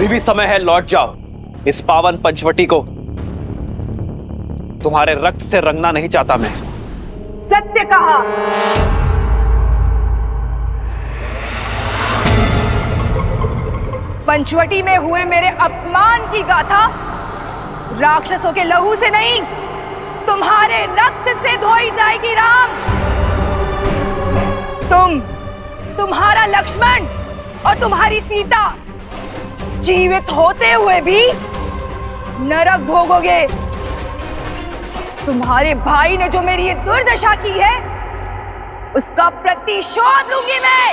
भी समय है, लौट जाओ। इस पावन पंचवटी को तुम्हारे रक्त से रंगना नहीं चाहता मैं। सत्य कहा। पंचवटी में हुए मेरे अपमान की गाथा राक्षसों के लहू से नहीं, तुम्हारे रक्त से धोई जाएगी। राम, तुम्हारा लक्ष्मण और तुम्हारी सीता जीवित होते हुए भी नरक भोगोगे। तुम्हारे भाई ने जो मेरी ये दुर्दशा की है, उसका प्रतिशोध लूंगी मैं।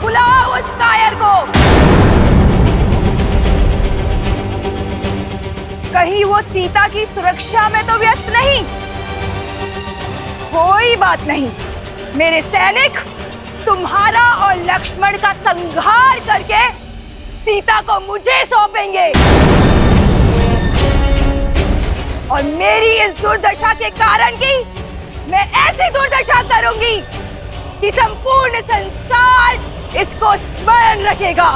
बुलाओ उस कायर को। कहीं वो सीता की सुरक्षा में तो व्यस्त नहीं? कोई बात नहीं, मेरे सैनिक तुम्हारा और लक्ष्मण का संहार करके सीता को मुझे सौंपेंगे। और मेरी इस दुर्दशा के कारण की मैं ऐसी दुर्दशा करूंगी कि संपूर्ण संसार इसको स्मरण रखेगा।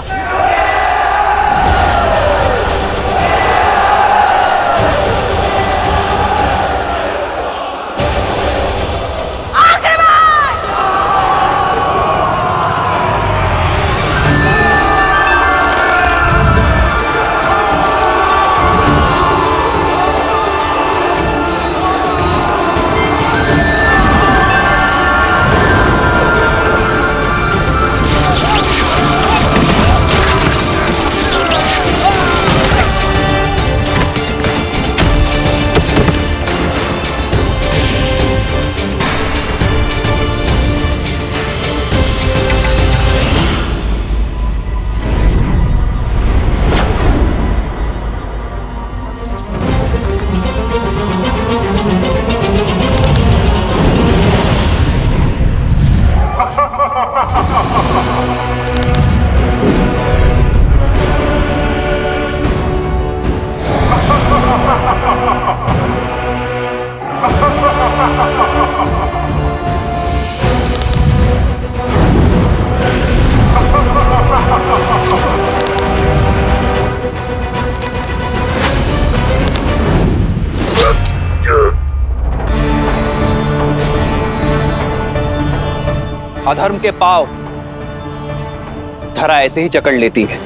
अधर्म के पांव धरा ऐसे ही जकड़ लेती है।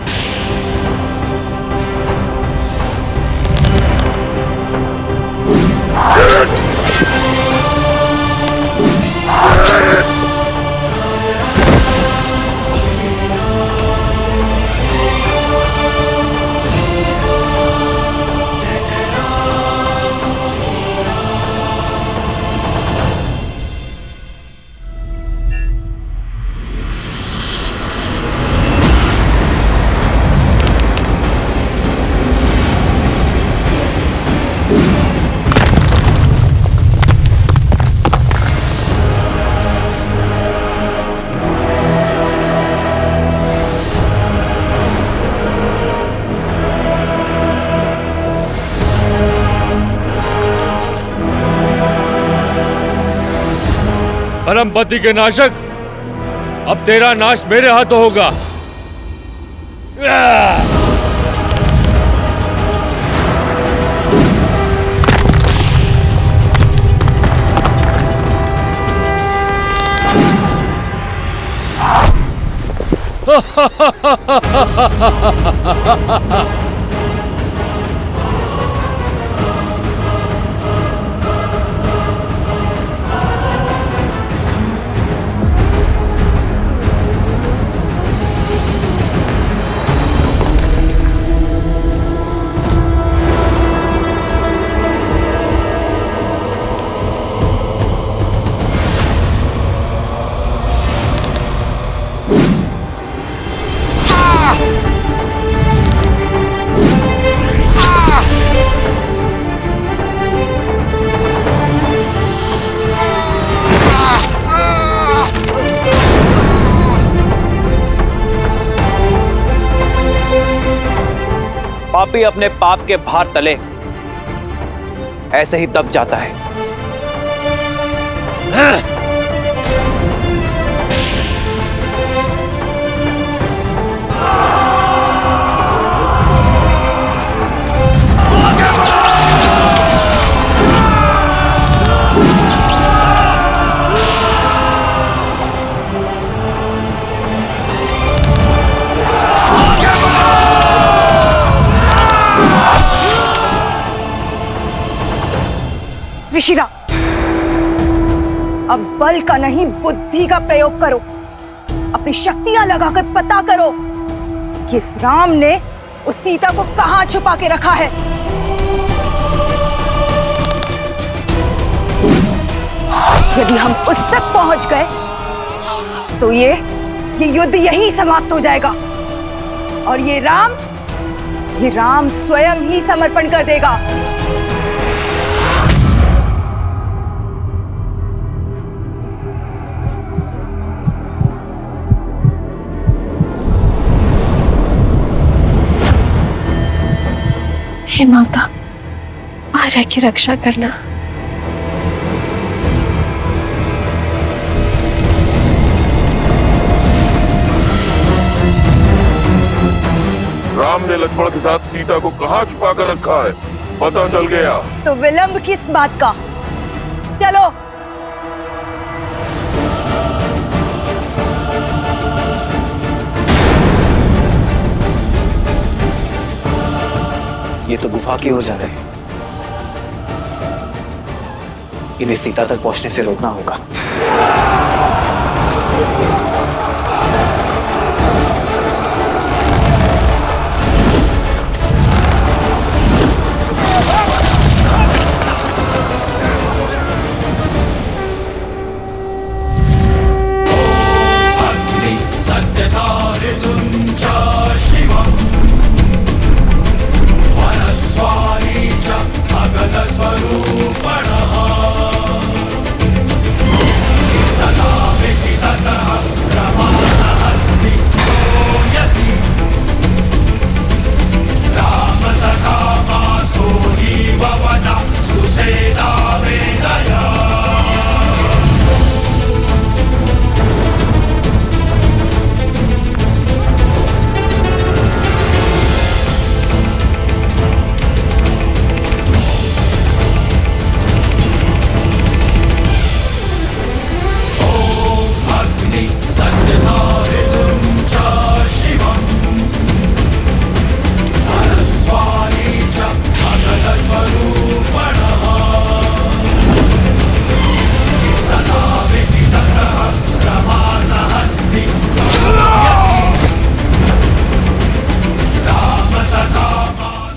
परमपति के नाशक, अब तेरा नाश मेरे हाथों होगा। पापी अपने पाप के भार तले ऐसे ही दब जाता है। ऋषिरा, अब बल का नहीं बुद्धि का प्रयोग करो। अपनी शक्तियां लगाकर पता करो कि इस राम ने उस सीता को कहां छुपा के रखा है। यदि हम उस तक पहुंच गए तो ये युद्ध यहीं समाप्त हो जाएगा और ये राम स्वयं ही समर्पण कर देगा। हे माता, आर्या की रक्षा करना। राम ने लक्ष्मण के साथ सीता को कहां छुपा कर रखा है, पता चल गया। तो विलंब किस बात का? चलो। ये तो गुफा की ओर जा रहे हैं। इन्हें सीता तक पहुंचने से रोकना होगा।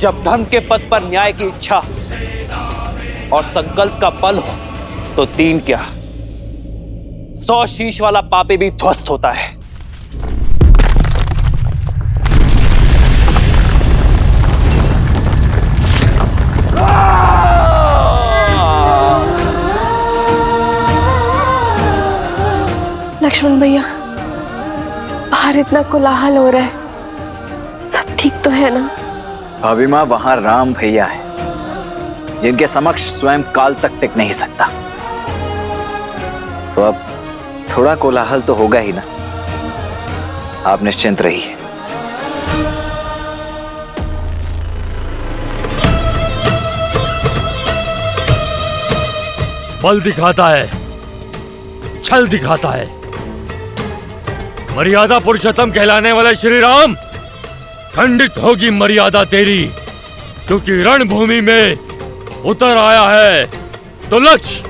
जब धर्म के पथ पर न्याय की इच्छा और संकल्प का बल हो तो 3 क्या 100 शीश वाला पापी भी ध्वस्त होता है। लक्ष्मण भैया, बाहर इतना कोलाहल हो रहा है, सब ठीक तो है ना? भाभी माँ, वहां राम भैया है जिनके समक्ष स्वयं काल तक टिक नहीं सकता, तो अब थोड़ा कोलाहल तो होगा ही ना। आप निश्चिंत रहिए। बल दिखाता है, छल दिखाता है। मर्यादा पुरुषोत्तम कहलाने वाले श्री राम, खंडित होगी मर्यादा तेरी, क्योंकि रणभूमि में उतर आया है तो लक्ष्य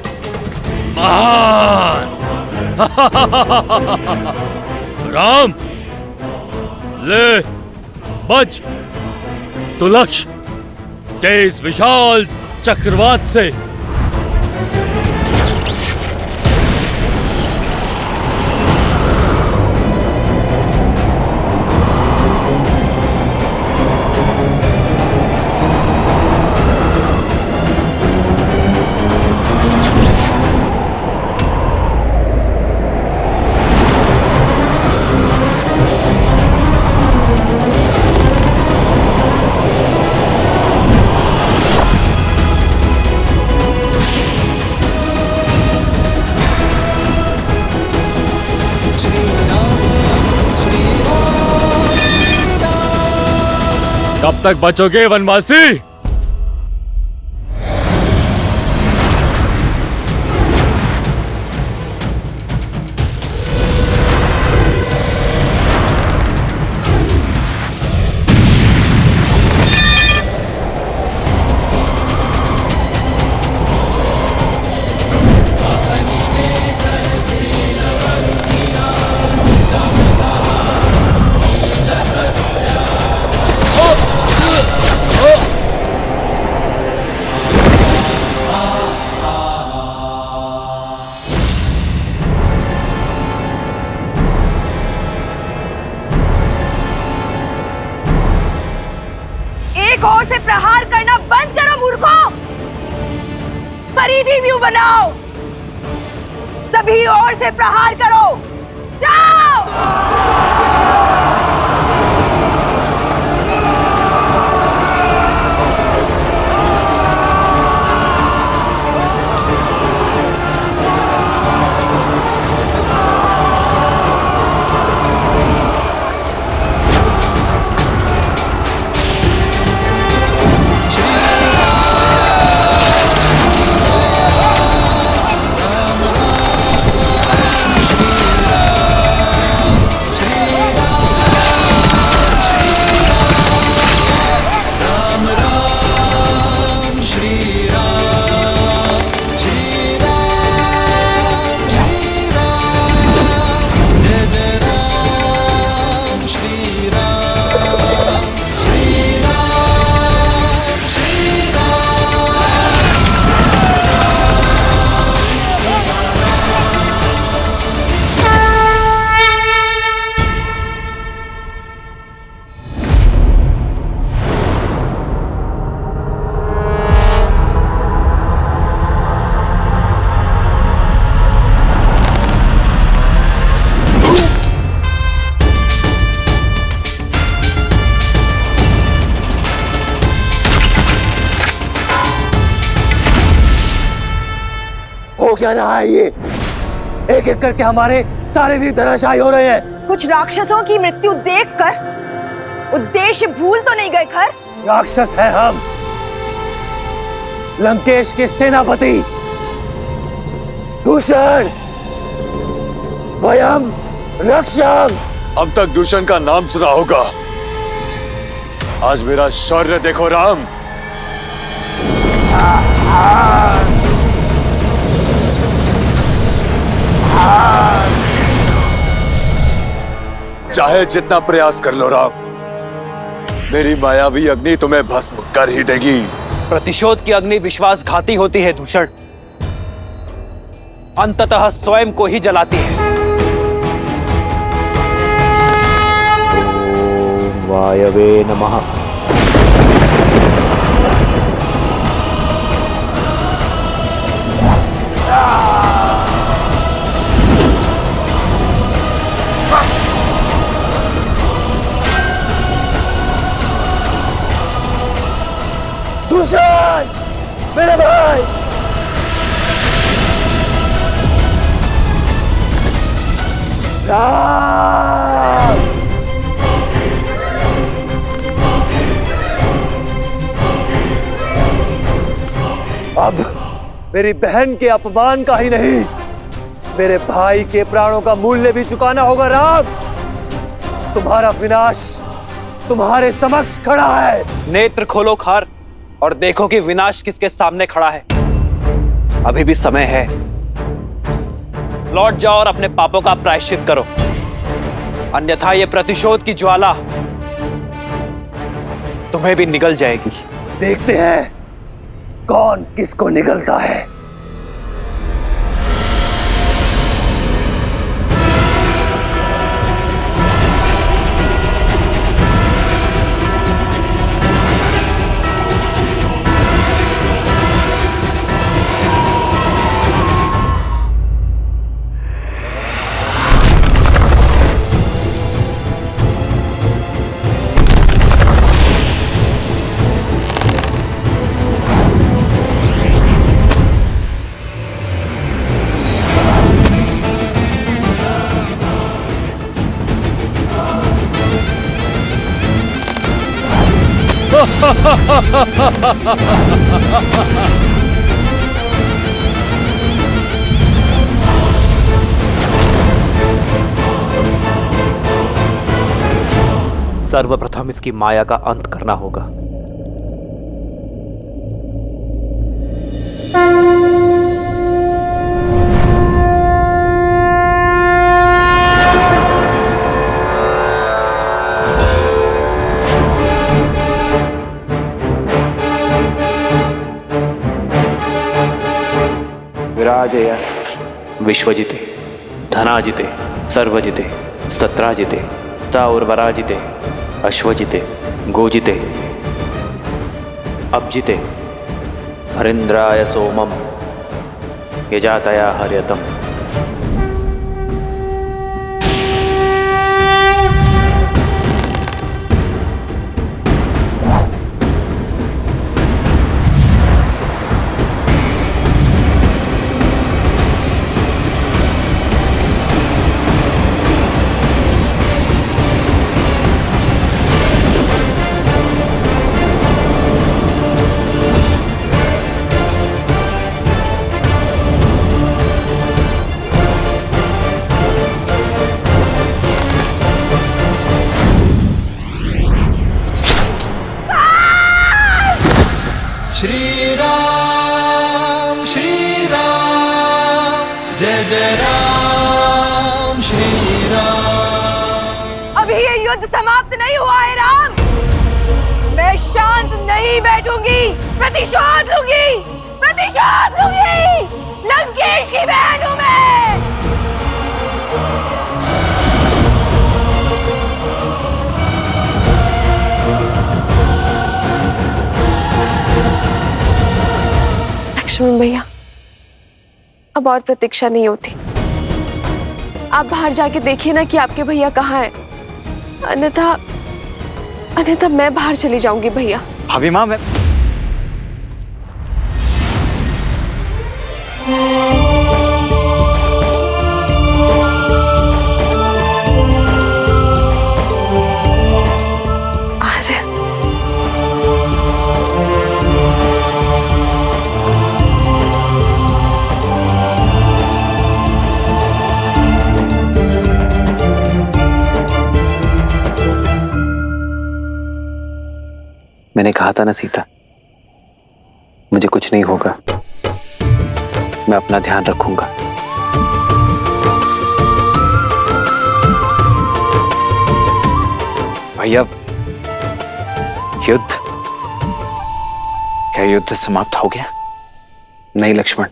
महान। राम, ले बच तो लक्ष्य के इस विशाल चक्रवात से। कब तक बचोगे वनवासी? एक और से प्रहार करना बंद करो मूर्खों। परिधि व्यू बनाओ, सभी ओर से प्रहार करो। जाओ। हो क्या रहा है ये? एक एक करके हमारे सारे वीर धराशायी हो रहे हैं। कुछ राक्षसों की मृत्यु देखकर उद्देश्य भूल तो नहीं गए खर? राक्षस है हम, लंकेश के सेनापति दूषण, वयम रक्षम। अब तक दूषण का नाम सुना होगा, आज मेरा शौर्य देखो राम। चाहे जितना प्रयास कर लो राम, मेरी मायावी अग्नि तुम्हें भस्म कर ही देगी। प्रतिशोध की अग्नि विश्वासघाती होती है दूषण, अंततः स्वयं को ही जलाती है। ओम वायवे नमः। दूषण, मेरे भाई, राम। अब मेरी बहन के अपमान का ही नहीं, मेरे भाई के प्राणों का मूल्य भी चुकाना होगा राम। तुम्हारा विनाश तुम्हारे समक्ष खड़ा है। नेत्र खोलो खार और देखो कि विनाश किसके सामने खड़ा है। अभी भी समय है, लौट जाओ और अपने पापों का प्रायश्चित करो, अन्यथा ये प्रतिशोध की ज्वाला तुम्हें भी निगल जाएगी। देखते हैं कौन किसको निगलता है। सर्वप्रथम इसकी माया का अंत करना होगा। विराजयस्त्र विश्वजिते धनाजिते सर्वजिते सत्राजिते ताउर्वराजिते अश्वजिते गोजिते अब्जिते हरिंद्राय सोमम यजातया हर्यतम। श्री राम जय जय राम श्री राम। अभी ये युद्ध समाप्त नहीं हुआ है राम। मैं शांत नहीं बैठूंगी, प्रतिशोध लूंगी, प्रतिशोध लूंगी। लंकेश की बहन हूं मैं। लक्ष्मण भैया, अब और प्रतीक्षा नहीं होती। आप बाहर जाके देखिए ना कि आपके भैया कहाँ हैं। अन्यथा मैं बाहर चली जाऊंगी भैया। भाभी माँ, मैं मैंने कहा था ना सीता, मुझे कुछ नहीं होगा, मैं अपना ध्यान रखूंगा। भैया, युद्ध, क्या युद्ध समाप्त हो गया? नहीं लक्ष्मण,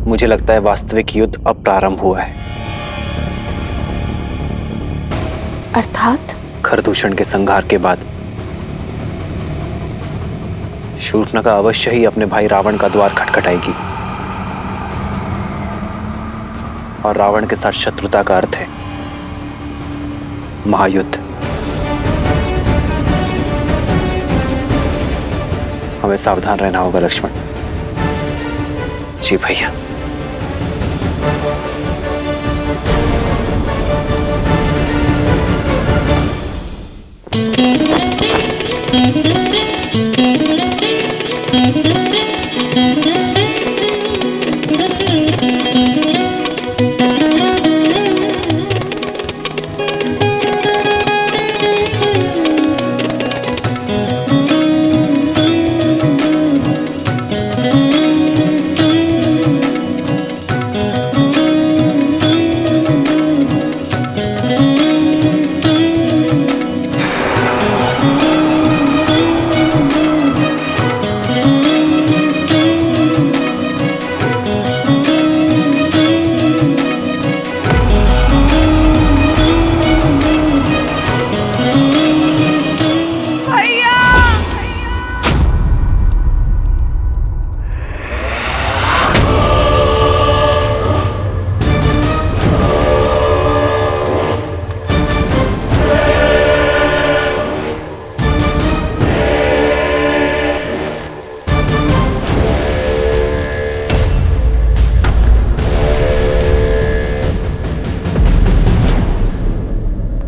मुझे लगता है वास्तविक युद्ध अब प्रारंभ हुआ है। अर्थात? खरदूषण के संहार के बाद शूर्पणखा अवश्य ही अपने भाई रावण का द्वार खटखटाएगी, और रावण के साथ शत्रुता का अर्थ है महायुद्ध। हमें सावधान रहना होगा लक्ष्मण। जी भैया।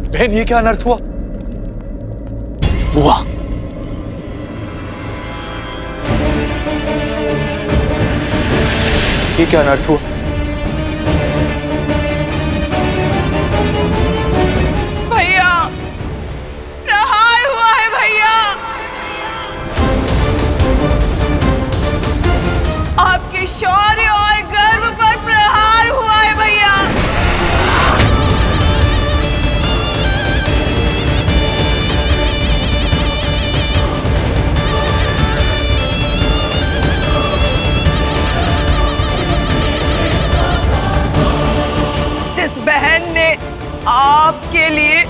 बहन, ये क्या अनर्थ हुआ? ये क्या अनर्थ हुआ? भैया, प्रहार हुआ है भैया। आपके शौर्य और गर्व पर प्रहार हुआ है भैया। जिस बहन ने आपके लिए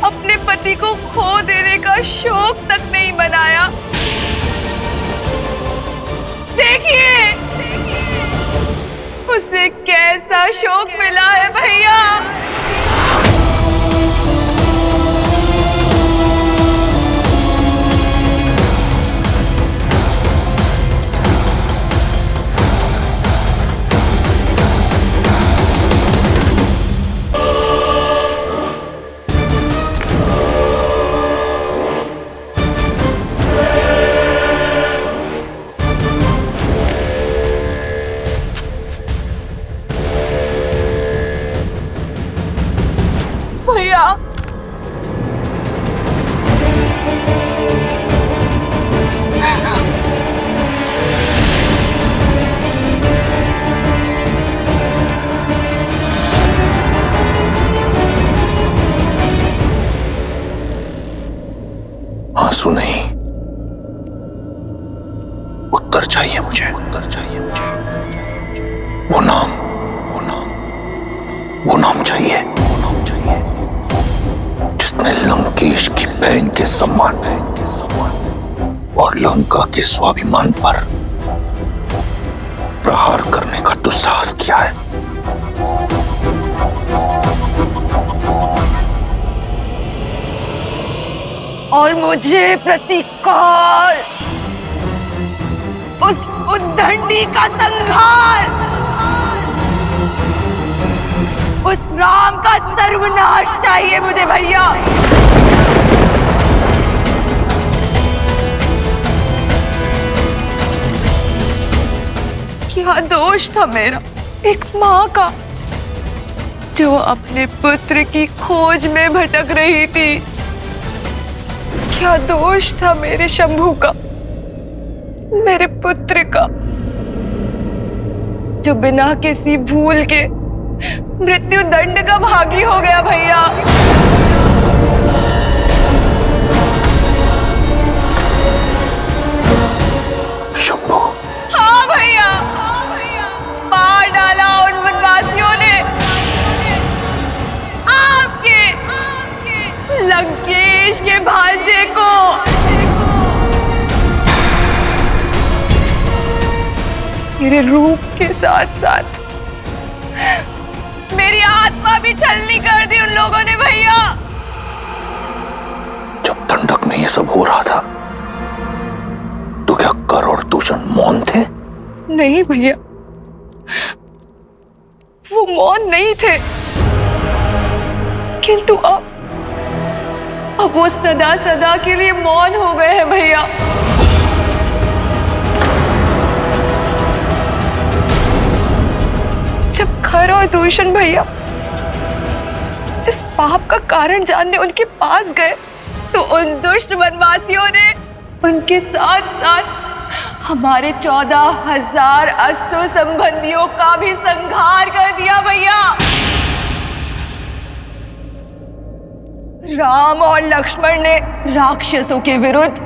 अपने पति को खो देने का शोक तक नहीं मनाया, शोक मिला है भैया। भैया आंसू नहीं, उत्तर चाहिए मुझे, उत्तर चाहिए मुझे। वो नाम चाहिए, वो नाम चाहिए जिसने लंकेश की बहन के सम्मान और लंका के स्वाभिमान पर प्रहार करने का दुस्साहस किया है। और मुझे प्रतीकार, उस उद्दंडी का संहार, उस राम का सर्वनाश चाहिए मुझे भैया। क्या दोष था मेरा, एक माँ का, जो अपने पुत्र की खोज में भटक रही थी। क्या दोष था मेरे शंभू का, मेरे पुत्र का, जो बिना किसी भूल के मृत्यु दंड का भागी हो गया भैया। शंभू। हाँ भैया, मार डाला उन वनवासियों ने आपके लंकेश के भांजे को। मेरे रूप के साथ साथ मेरी आत्मा भी छलनी कर दी उन लोगों ने भैया। जब दंडक में ये सब हो रहा था तो क्या कर और दूषण मौन थे? नहीं भैया, वो मौन नहीं थे, किंतु अब वो सदा सदा के लिए मौन हो गए हैं भैया। जब खर और दूषण भैया इस पाप का कारण जानने उनके पास गए तो उन दुष्ट वनवासियों ने उनके साथ साथ हमारे 14,000 असुर संबंधियों का भी संहार कर दिया भैया। राम और लक्ष्मण ने राक्षसों के विरुद्ध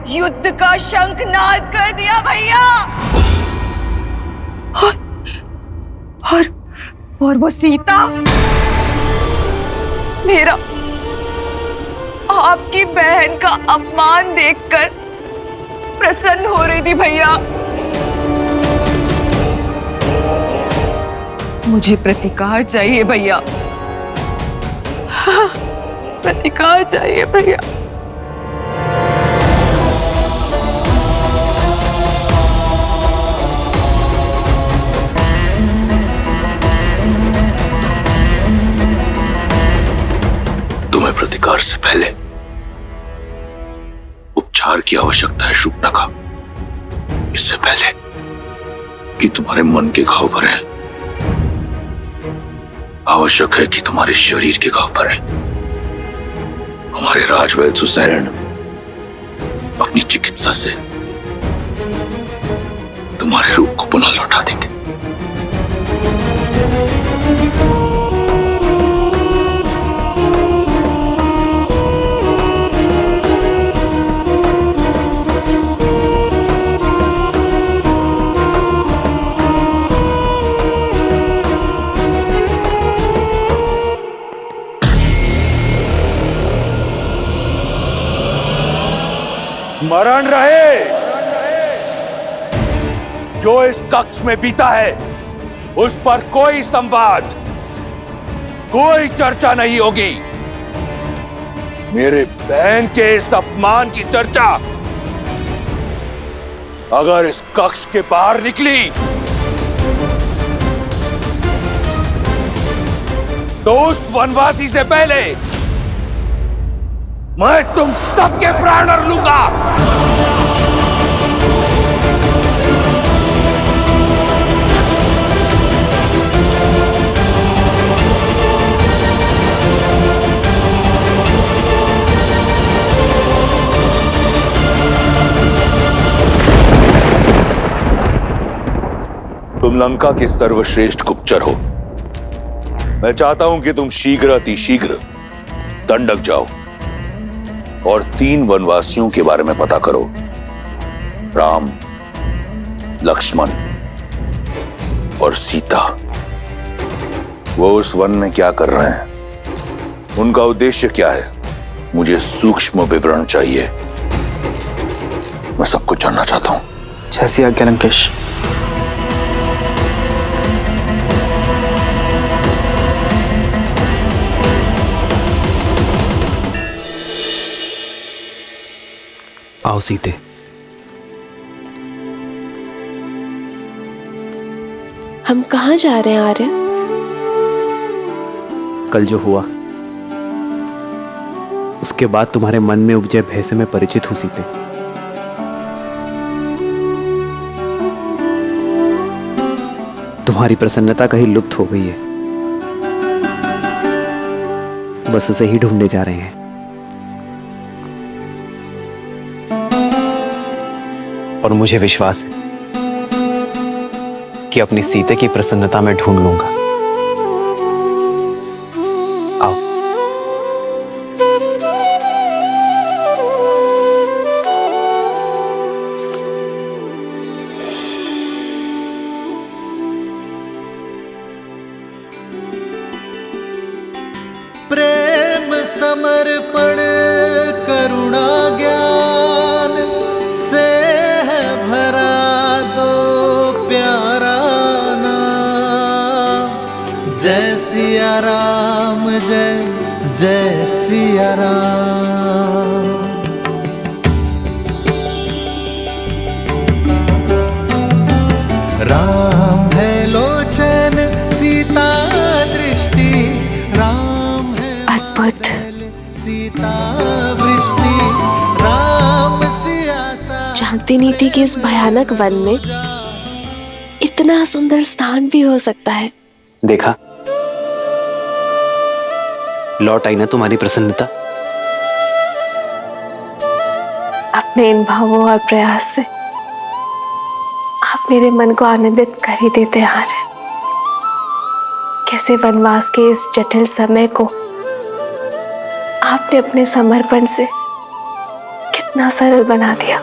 युद्ध का शंखनाद कर दिया भैया। और वो सीता, मेरा आपकी बहन का अपमान देखकर प्रसन्न हो रही थी भैया। मुझे प्रतिकार चाहिए भैया, प्रतिकार चाहिए भैया। तुम्हें प्रतिकार से पहले उपचार की आवश्यकता है शूर्पणखा। इससे पहले कि तुम्हारे मन के घाव भरे, आवश्यक है कि तुम्हारे शरीर के घाव भरे। हमारे राजवैद्य सुसैन अपनी चिकित्सा से तुम्हारे रूप को पुनः लौटा देंगे। स्मरण रहे, जो इस कक्ष में बीता है उस पर कोई संवाद, कोई चर्चा नहीं होगी। मेरे बहन के इस अपमान की चर्चा अगर इस कक्ष के बाहर निकली तो उस वनवासी से पहले मैं तुम सबके प्राण हर लूंगा। तुम लंका के सर्वश्रेष्ठ गुप्तचर हो। मैं चाहता हूं कि तुम शीघ्र अतिशीघ्र दंडक जाओ और 3 वनवासियों के बारे में पता करो, राम, लक्ष्मण और सीता। वो उस वन में क्या कर रहे हैं, उनका उद्देश्य क्या है, मुझे सूक्ष्म विवरण चाहिए। मैं सब कुछ जानना चाहता हूं। जैसी आज्ञा लंकेश। आओ सीते। हम कहाँ जा रहे हैं आर्य? कल जो हुआ उसके बाद तुम्हारे मन में उपजे भय से मैं परिचित हूं सीते। तुम्हारी प्रसन्नता कहीं लुप्त हो गई है, बस उसे ही ढूंढने जा रहे हैं। और मुझे विश्वास है कि अपनी सीते की प्रसन्नता में ढूंढ लूंगा। आओ। प्रेम समर्पण करुणा ज्ञान से है भरा दो प्यारा नाम। जय सिया राम, जय जय सिया राम। राम है लोचन, सीता दृष्टि, राम है अद्भुत। सीता वृष्टि, राम सियासा। शांति नीति के इस भयानक वन में इतना सुंदर स्थान भी हो सकता है। देखा, लौट आई ना तुम्हारी प्रसन्नता। अपने इन भावों और प्रयास से आप मेरे मन को आनंदित कर ही देते आ रहे। कैसे वनवास के इस जटिल समय को आपने अपने समर्पण से कितना सरल बना दिया।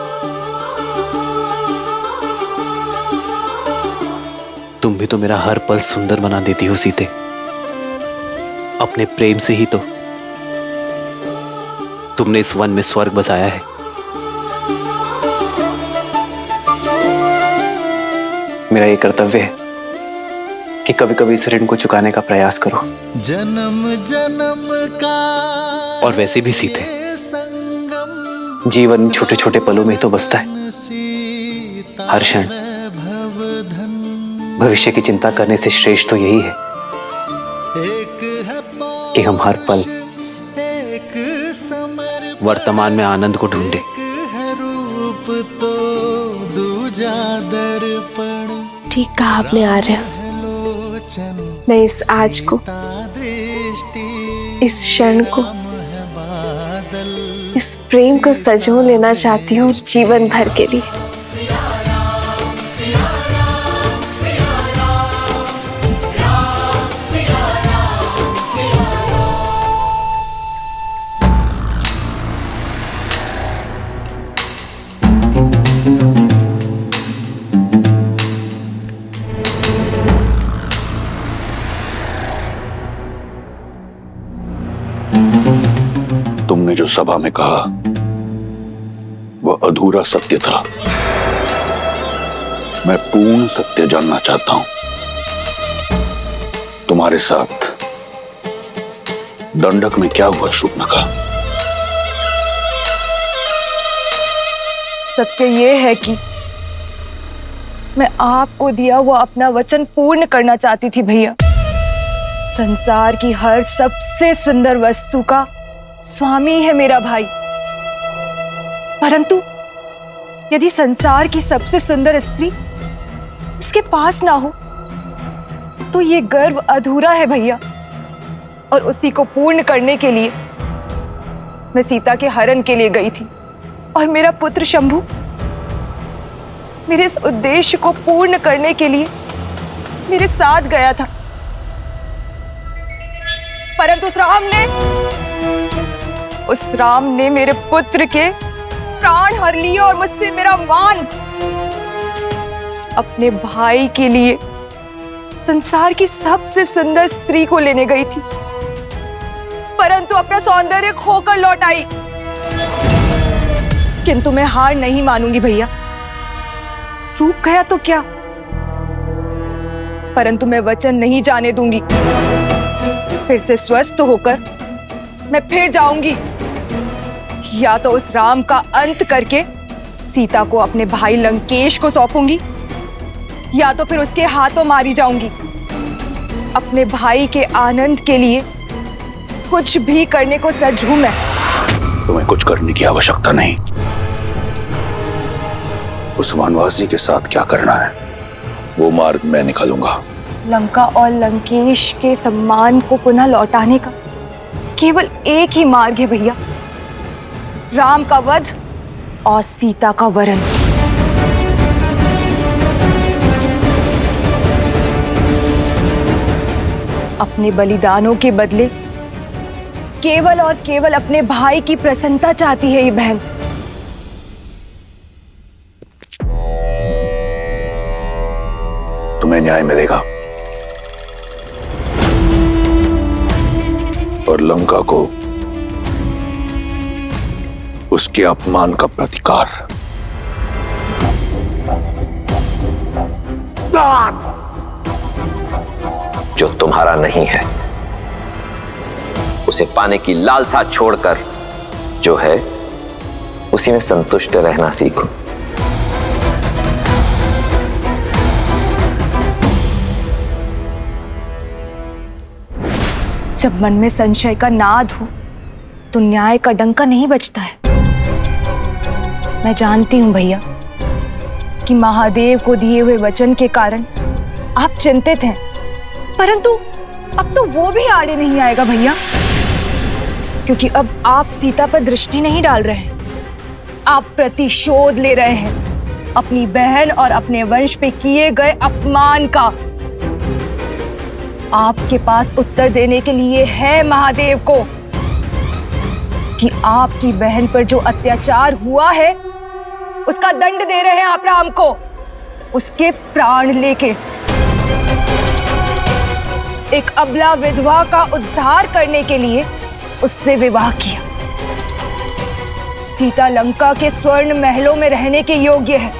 तुम भी तो मेरा हर पल सुंदर बना देती हो सीते। अपने प्रेम से ही तो तुमने इस वन में स्वर्ग बसाया है। मेरा ये कर्तव्य है कि कभी कभी इस ऋण को चुकाने का प्रयास करो। जन्म जन्म का और वैसे भी सीते, जीवन छोटे छोटे पलों में तो बसता है। हर क्षण भविष्य की चिंता करने से श्रेष्ठ तो यही है कि हम हर पल वर्तमान में आनंद को ढूंढे। रूप तो दूजा दर्पण। ठीक कहा आपने आर्य। मैं इस आज को, इस क्षण को, इस प्रेम को सजो लेना चाहती हूँ जीवन भर के लिए। तुमने जो सभा में कहा वह अधूरा सत्य था। मैं पूर्ण सत्य जानना चाहता हूं। तुम्हारे साथ दंडक में क्या हुआ शूर्पणखा? सत्य ये है कि मैं आपको दिया हुआ अपना वचन पूर्ण करना चाहती थी भैया। संसार की हर सबसे सुंदर वस्तु का स्वामी है मेरा भाई, परंतु यदि संसार की सबसे सुंदर स्त्री उसके पास ना हो तो ये गर्व अधूरा है भैया। और उसी को पूर्ण करने के लिए मैं सीता के हरण के लिए गई थी और मेरा पुत्र शंभु मेरे इस उद्देश्य को पूर्ण करने के लिए मेरे साथ गया था, परंतु उस राम ने मेरे पुत्र के प्राण हर लिए और मुझसे मेरा मान। अपने भाई के लिए संसार की सबसे सुंदर स्त्री को लेने गई थी, परंतु अपना सौंदर्य खोकर लौट आई। किंतु मैं हार नहीं मानूंगी भैया। रूप गया तो क्या, परंतु मैं वचन नहीं जाने दूंगी। फिर से स्वस्थ होकर मैं फिर जाऊंगी, या तो उस राम का अंत करके सीता को अपने भाई लंकेश को सौंपूंगी, या तो फिर उसके हाथों मारी जाऊंगी। अपने भाई के आनंद के लिए कुछ भी करने को सज्ज हूं मैं। तुम्हें कुछ करने की आवश्यकता नहीं। उस वनवासी के साथ क्या करना है वो मार्ग मैं निकालूंगा। लंका और लंकेश के सम्मान को पुनः लौटाने का केवल एक ही मार्ग है भैया, राम का वध और सीता का वरण। अपने बलिदानों के बदले केवल और केवल अपने भाई की प्रसन्नता चाहती है ये बहन। तुम्हें न्याय मिलेगा और लंका को उसके अपमान का प्रतिकार। जो तुम्हारा नहीं है उसे पाने की लालसा छोड़कर जो है उसी में संतुष्ट रहना सीखो। जब मन में संशय का नाद हो तो न्याय का डंका नहीं बजता है। मैं जानती हूं भैया कि महादेव को दिए हुए वचन के कारण आप चिंतित हैं, परंतु अब तो वो भी आड़े नहीं आएगा भैया, क्योंकि अब आप सीता पर दृष्टि नहीं डाल रहे हैं, आप प्रतिशोध ले रहे हैं अपनी बहन और अपने वंश पे किए गए अपमान का। आपके पास उत्तर देने के लिए है महादेव को कि आपकी बहन पर जो अत्याचार हुआ है उसका दंड दे रहे हैं आप राम को, उसके प्राण लेके। एक अबला विधवा का उद्धार करने के लिए उससे विवाह किया। सीता लंका के स्वर्ण महलों में रहने के योग्य है,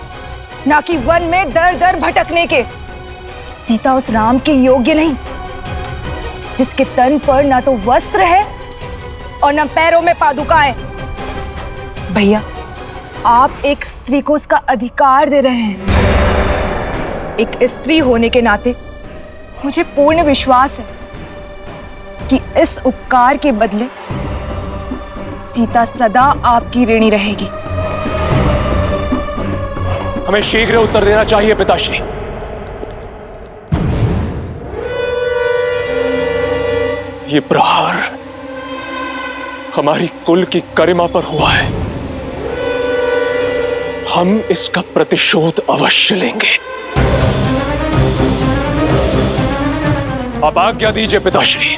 ना कि वन में दर दर भटकने के। सीता उस राम के योग्य नहीं जिसके तन पर ना तो वस्त्र है और ना पैरों में पादुकाएं। भैया, आप एक स्त्री को उसका अधिकार दे रहे हैं। एक स्त्री होने के नाते मुझे पूर्ण विश्वास है कि इस उपकार के बदले सीता सदा आपकी ऋणी रहेगी। हमें शीघ्र उत्तर देना चाहिए पिताश्री। ये प्रहार हमारी कुल की गरिमा पर हुआ है, हम इसका प्रतिशोध अवश्य लेंगे। अब आज्ञा दीजिए पिताश्री,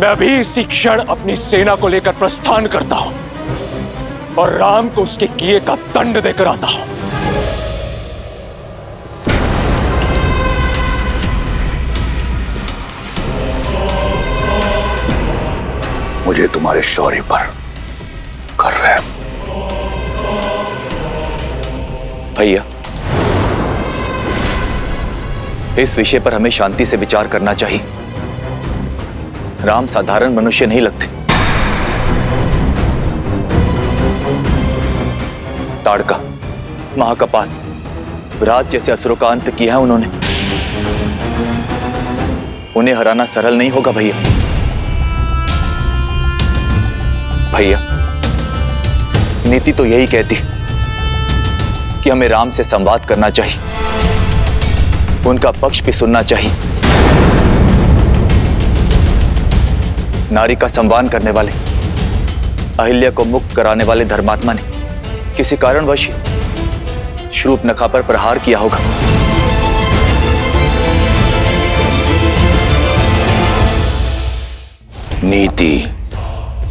मैं अभी इसी क्षण अपनी सेना को लेकर प्रस्थान करता हूं और राम को उसके किए का दंड देकर आता हूं। मुझे तुम्हारे शौर्य पर गर्व है। भैया, इस विषय पर हमें शांति से विचार करना चाहिए। राम साधारण मनुष्य नहीं लगते। ताड़का, महाकपाल, विराट जैसे असुरों का अंत किया है उन्होंने। उन्हें हराना सरल नहीं होगा भैया। भैया, नीति तो यही कहती है कि हमें राम से संवाद करना चाहिए, उनका पक्ष भी सुनना चाहिए। नारी का सम्मान करने वाले, अहिल्या को मुक्त कराने वाले धर्मात्मा ने किसी कारणवश शूर्पणखा पर प्रहार किया होगा।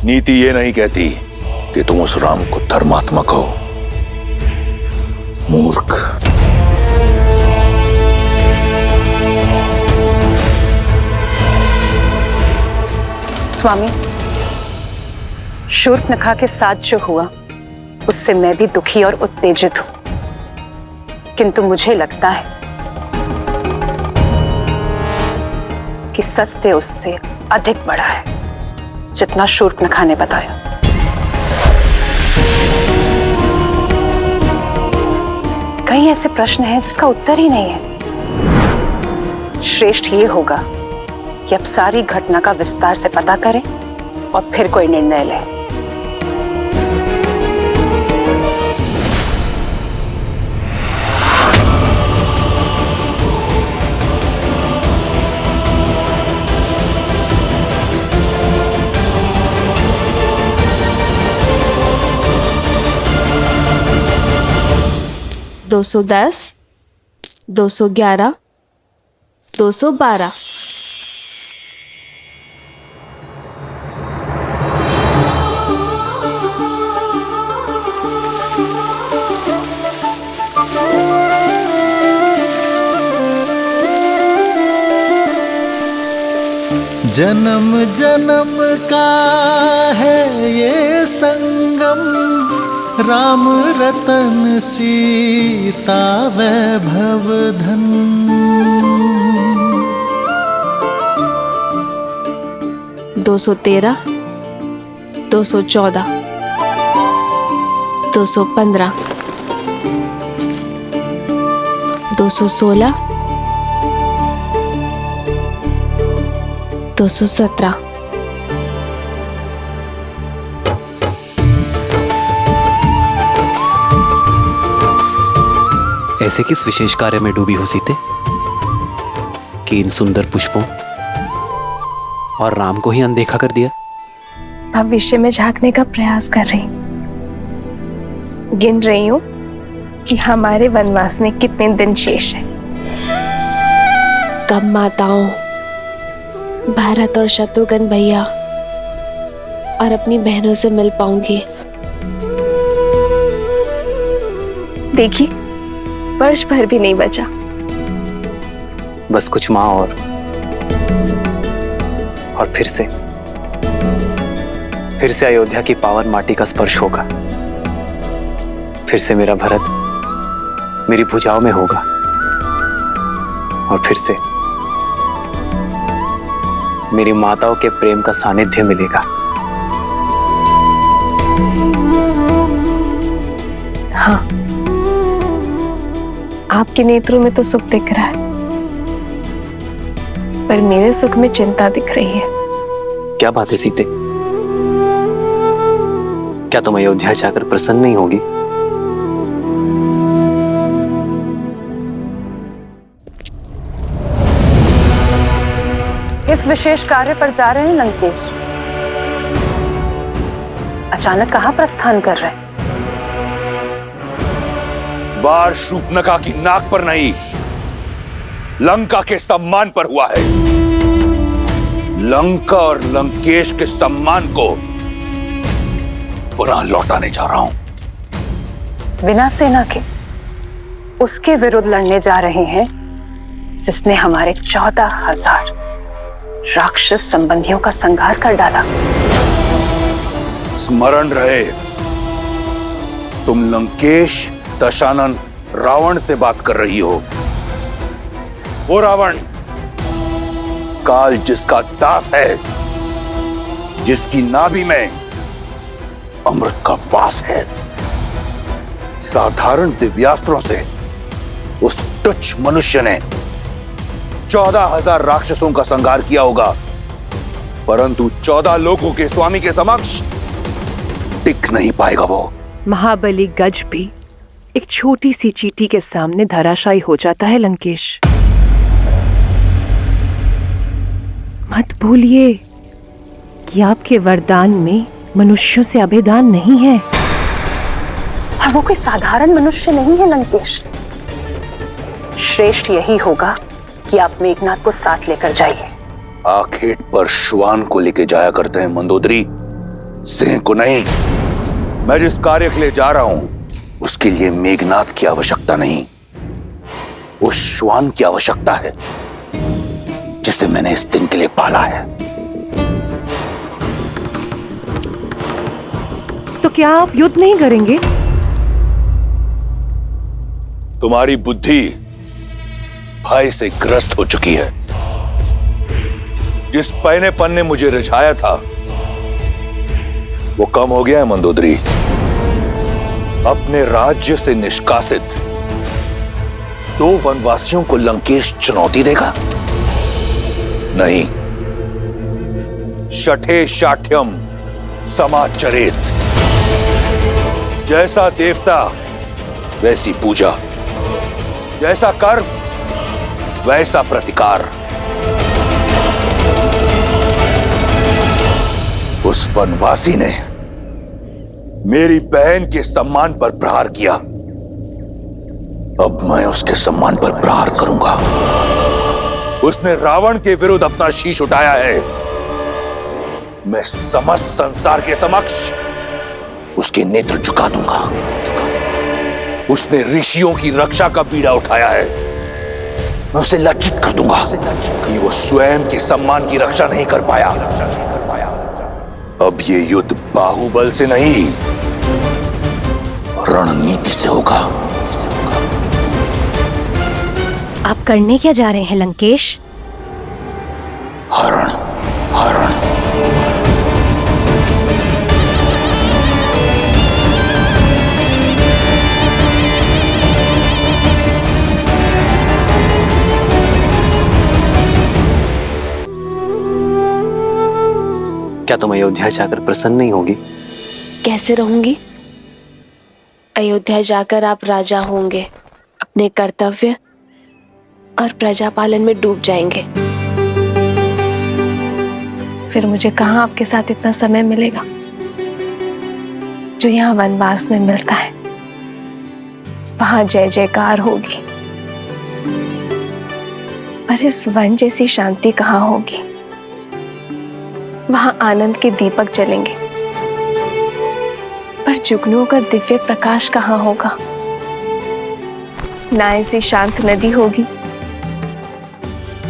नीति ये नहीं कहती कि तुम उस राम को धर्मात्मा कहो। मूर्ख। स्वामी, शूर्पणखा के साथ जो हुआ उससे मैं भी दुखी और उत्तेजित हूं, किंतु मुझे लगता है कि सत्य उससे अधिक बड़ा है जितना शूर्पणखा ने बताया। कई ऐसे प्रश्न हैं जिसका उत्तर ही नहीं है। श्रेष्ठ ये होगा कि अब सारी घटना का विस्तार से पता करें और फिर कोई निर्णय लें। दो 210, 211, 212। जन्म जन्म का है ये संगम, राम रतन सीता वैभव धन। 213, 214, 215, 216, 217। ऐसे किस विशेष कार्य में डूबी हो सीते कि इन सुंदर पुष्पों और राम को ही अनदेखा कर दिया? भविष्य में झांकने का प्रयास कर रही हूं। गिन रही हूं कि हमारे वनवास में कितने दिन शेष हैं। कब माताओं भरत और शत्रुघ्न भैया और अपनी बहनों से मिल पाऊंगी। देखिए, वर्ष भर भी नहीं बचा। बस कुछ माह और फिर से अयोध्या की पावन माटी का स्पर्श होगा। फिर से मेरा भरत मेरी भुजाओं में होगा और फिर से मेरी माताओं के प्रेम का सानिध्य मिलेगा। हाँ, आपके नेत्रों में तो सुख दिख रहा है, पर मेरे सुख में चिंता दिख रही है। क्या बात है सीते? क्या तुम अयोध्या जाकर प्रसन्न नहीं होगी? इस विशेष कार्य पर जा रहे हैं लंकेश। अचानक कहां प्रस्थान कर रहे हैं? वार शूर्पणखा की नाक पर नहीं, लंका के सम्मान पर हुआ है। लंका और लंकेश के सम्मान को पुनः लौटाने जा रहा हूं। बिना सेना के उसके विरुद्ध लड़ने जा रहे हैं जिसने हमारे 14,000 राक्षस संबंधियों का संहार कर डाला। स्मरण रहे, तुम लंकेश, दशानन, रावण से बात कर रही हो। वो रावण काल जिसका दास है, जिसकी नाभि में अमृत का वास है, साधारण दिव्यास्त्रों से उस तुच्छ मनुष्य ने 14,000 राक्षसों का संहार किया होगा, परंतु 14 लोकों के स्वामी के समक्ष टिक नहीं पाएगा वो। महाबली गज भी एक छोटी सी चींटी के सामने धराशायी हो जाता है लंकेश। मत भूलिए कि आपके वरदान में मनुष्यों से अभेदान नहीं है, और वो कोई साधारण मनुष्य नहीं है लंकेश। श्रेष्ठ यही होगा कि आप मेघनाथ को साथ लेकर जाइए। आखेट पर श्वान को लेके जाया करते हैं मंदोदरी, सिंह को नहीं। मैं जिस कार्य के लिए जा रहा हूं उसके लिए मेघनाथ की आवश्यकता नहीं, उस श्वान की आवश्यकता है जिसे मैंने इस दिन के लिए पाला है। तो क्या आप युद्ध नहीं करेंगे? तुम्हारी बुद्धि भय से ग्रस्त हो चुकी है। जिस पहनेपन ने मुझे रिझाया था वो कम हो गया है मंदोदरी। अपने राज्य से निष्कासित 2 वनवासियों को लंकेश चुनौती देगा? नहीं। शठे शाठ्यम समाचरेत। जैसा देवता वैसी पूजा, जैसा कर्म वैसा प्रतिकार। उस वनवासी ने मेरी बहन के सम्मान पर प्रहार किया, अब मैं उसके सम्मान पर प्रहार करूंगा। उसने रावण के विरुद्ध अपना शीश उठाया है, मैं समस्त संसार के समक्ष उसके नेत्र झुका दूंगा। उसने ऋषियों की रक्षा का बीड़ा उठाया है, मैं उसे लज्जित कर दूंगा कि वो स्वयं के सम्मान की रक्षा नहीं कर पाया। अब ये युद्ध बाहुबल से नहीं, रणनीति से होगा। आप करने क्या जा रहे हैं लंकेश? हरण, हरण। क्या तुम अयोध्या जाकर प्रसन्न नहीं होगी? कैसे रहूंगी? अयोध्या जाकर आप राजा होंगे, अपने कर्तव्य और प्रजा पालन में डूब जाएंगे। फिर मुझे कहां आपके साथ इतना समय मिलेगा जो यहाँ वनवास में मिलता है। वहां जय जयकार होगी, पर इस वन जैसी शांति कहां होगी। वहां आनंद के दीपक जलेंगे, पर जुगनुओं का दिव्य प्रकाश कहां होगा। ना ऐसी शांत नदी होगी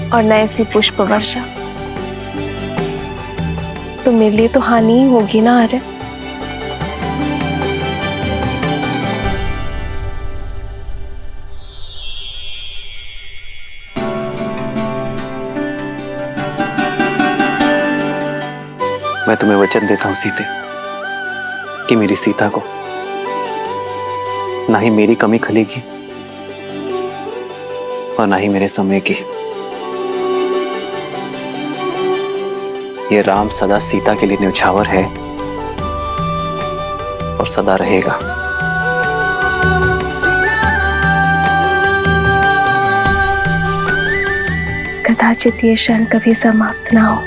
और न ऐसी पुष्प वर्षा। तो मेरे लिए तो हानि ही होगी ना आर्य। मैं तुम्हें वचन देता हूं सीते कि मेरी सीता को ना ही मेरी कमी खलेगी और ना ही मेरे समय की। ये राम सदा सीता के लिए न्यौछावर है और सदा रहेगा। कदाचित ये क्षण कभी समाप्त ना हो।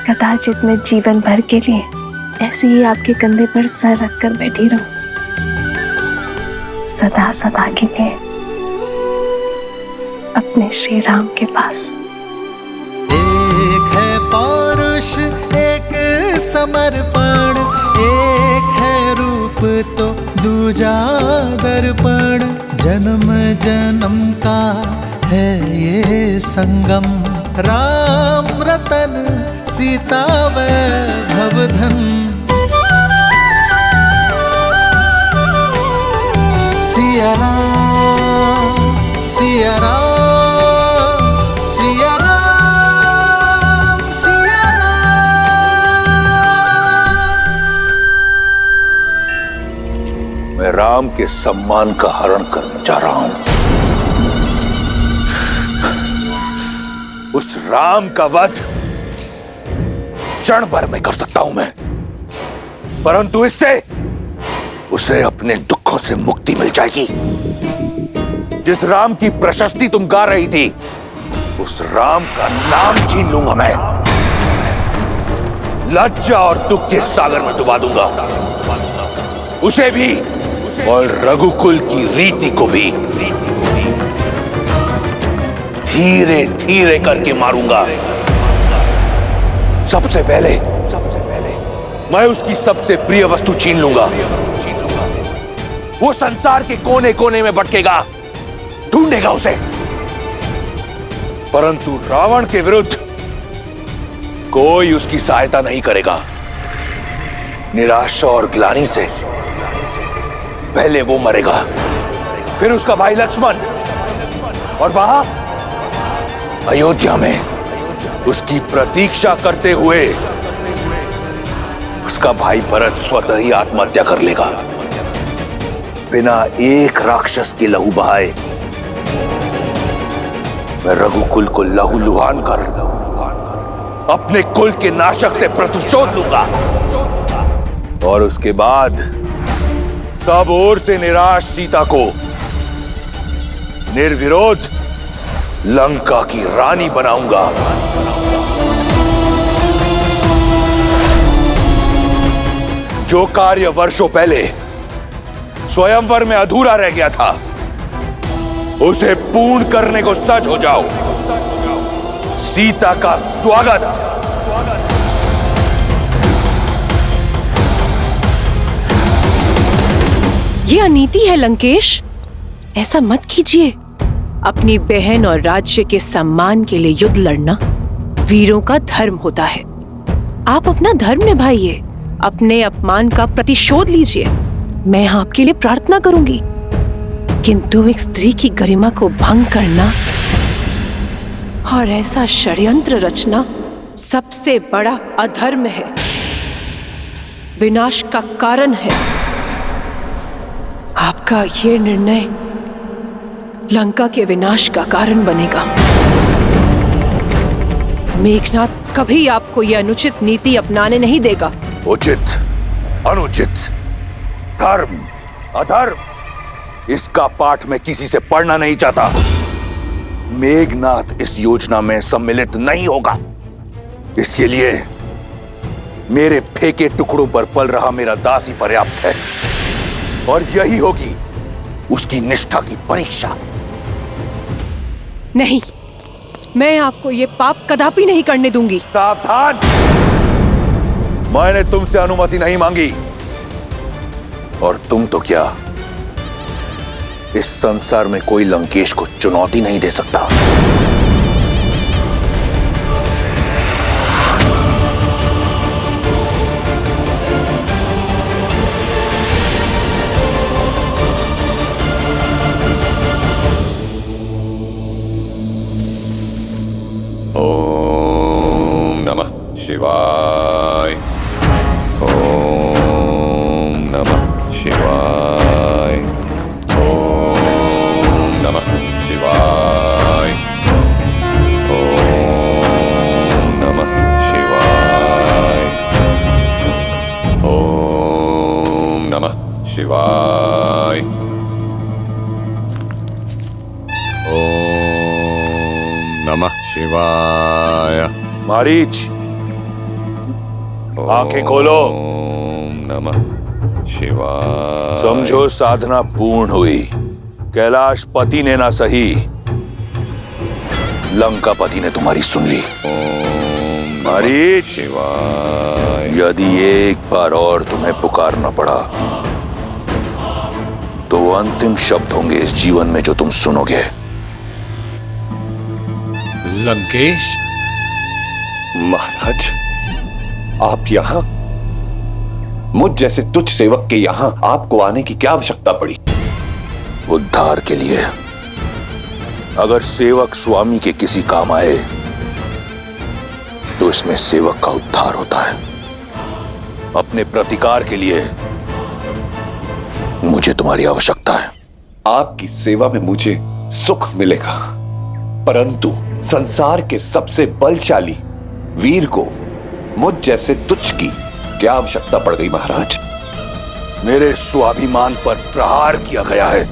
कदाचित मैं जीवन भर के लिए ऐसे ही आपके कंधे पर सर रखकर बैठी रहूं, सदा सदा के लिए अपने श्री राम के पास। एक है पौरुष, एक समर्पण, एक है रूप तो दूजा दर्पण। जन्म जन्म का है ये संगम, राम रतन सीता वैभव धन। सिया राम, सिया राम। राम के सम्मान का हरण करने जा रहा हूं। उस राम का वध क्षण भर में कर सकता हूं मैं, परंतु इससे उसे अपने दुखों से मुक्ति मिल जाएगी। जिस राम की प्रशस्ति तुम गा रही थी, उस राम का नाम छीन लूंगा मैं, लज्जा और दुख के सागर में डुबा दूंगा उसे भी और रघुकुल की रीति को भी। धीरे धीरे करके मारूंगा। सबसे पहले मैं उसकी सबसे प्रिय वस्तु छीन लूंगा। वो संसार के कोने कोने में भटकेगा, ढूंढेगा उसे, परंतु रावण के विरुद्ध कोई उसकी सहायता नहीं करेगा। निराशा और ग्लानि से पहले वो मरेगा, फिर उसका भाई लक्ष्मण, और वहां अयोध्या में उसकी प्रतीक्षा करते हुए उसका भाई भरत स्वतः ही आत्महत्या कर लेगा, बिना एक राक्षस के लहू बहाए। मैं रघुकुल को लहूलुहान कर अपने कुल के नाशक से प्रतिशोध लूंगा, और उसके बाद सब ओर से निराश सीता को निर्विरोध लंका की रानी बनाऊंगा। जो कार्य वर्षों पहले स्वयंवर में अधूरा रह गया था, उसे पूर्ण करने को सज हो जाओ। सीता का स्वागत। ये अनीति है लंकेश, ऐसा मत कीजिए। अपनी बहन और राज्य के सम्मान के लिए युद्ध लड़ना वीरों का धर्म होता है। आप अपना धर्म निभाइए, अपने अपमान का प्रतिशोध लीजिए। मैं आपके लिए प्रार्थना करूंगी, किंतु एक स्त्री की गरिमा को भंग करना और ऐसा षड्यंत्र रचना सबसे बड़ा अधर्म है, विनाश का कारण है। आपका ये निर्णय लंका के विनाश का कारण बनेगा। मेघनाथ कभी आपको यह अनुचित नीति अपनाने नहीं देगा। उचित, अनुचित, धर्म, अधर्म, इसका पाठ मैं किसी से पढ़ना नहीं चाहता। मेघनाथ इस योजना में सम्मिलित नहीं होगा। इसके लिए मेरे फेंके टुकड़ों पर पल रहा मेरा दास ही पर्याप्त है, और यही होगी उसकी निष्ठा की परीक्षा। नहीं, मैं आपको ये पाप कदापि नहीं करने दूंगी। सावधान! मैंने तुमसे अनुमति नहीं मांगी, और तुम तो क्या, इस संसार में कोई लंकेश को चुनौती नहीं दे सकता। ओम नमः शिवाय। ओम नमः शिवाय। ओम नमः शिवाय। ओम नमः शिवाय। ओम नमः शिवाय। ओम नमः शिवाय। मारीच, आंखें खोलो। ओम नमः शिवाय। समझो साधना पूर्ण हुई। कैलाश पति ने ना सही, लंका पति ने तुम्हारी सुन ली। मारीच, शिवाय। यदि एक बार और तुम्हें पुकारना पड़ा तो वो अंतिम शब्द होंगे इस जीवन में जो तुम सुनोगे। लंकेश महाराज, आप यहाँ? मुझ जैसे तुच्छ सेवक के यहाँ आपको आने की क्या आवश्यकता पड़ी? उद्धार के लिए। अगर सेवक स्वामी के किसी काम आए तो इसमें सेवक का उद्धार होता है। अपने प्रतिकार के लिए मुझे तुम्हारी आवश्यकता है। आपकी सेवा में मुझे सुख मिलेगा, परंतु संसार के सबसे बलशाली वीर को मुझ जैसे तुच्छ की क्या आवश्यकता पड़ गई महाराज? मेरे स्वाभिमान पर प्रहार किया गया है,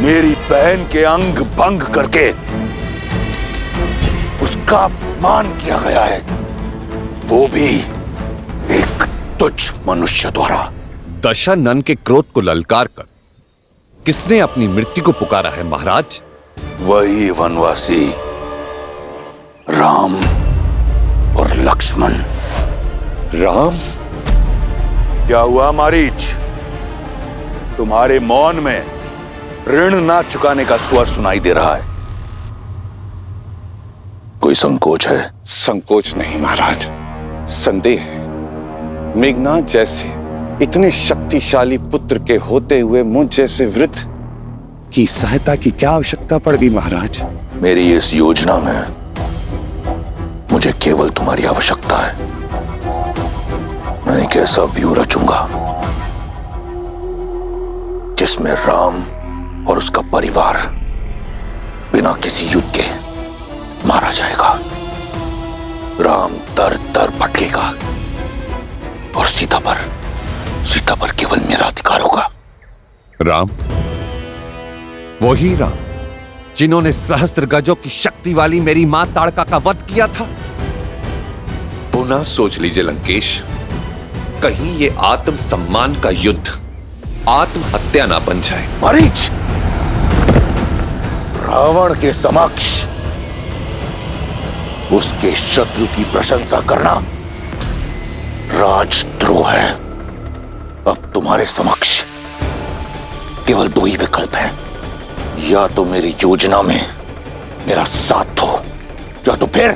मेरी बहन के अंग भंग करके उसका अपमान किया गया है, वो भी एक तुच्छ मनुष्य द्वारा। दशानन के क्रोध को ललकार कर किसने अपनी मृत्यु को पुकारा है महाराज? वही वनवासी राम और लक्ष्मण। राम? क्या हुआ मारीच? तुम्हारे मौन में ऋण ना चुकाने का स्वर सुनाई दे रहा है। कोई संकोच है? संकोच नहीं महाराज, संदेह है। मेघनाथ जैसे इतने शक्तिशाली पुत्र के होते हुए मुझ जैसे वृद्ध की सहायता की क्या आवश्यकता पड़ गई महाराज? मेरी इस योजना में मुझे केवल तुम्हारी आवश्यकता है। मैं एक ऐसा व्यू रचूंगा जिसमें राम और उसका परिवार बिना किसी युद्ध के मारा जाएगा। राम दर दर भटकेगा और सीता पर केवल मेरा अधिकार होगा। राम? वही राम जिन्होंने सहस्त्र गजों की शक्ति वाली मेरी मां ताड़का का वध किया था? पुनः सोच लीजिए लंकेश, कहीं ये आत्म सम्मान का युद्ध आत्महत्या ना बन जाए। मारीच, रावण के समक्ष उसके शत्रु की प्रशंसा करना राजद्रोह है। अब तुम्हारे समक्ष केवल दो ही विकल्प हैं, या तो मेरी योजना में मेरा साथ दो, या तो फिर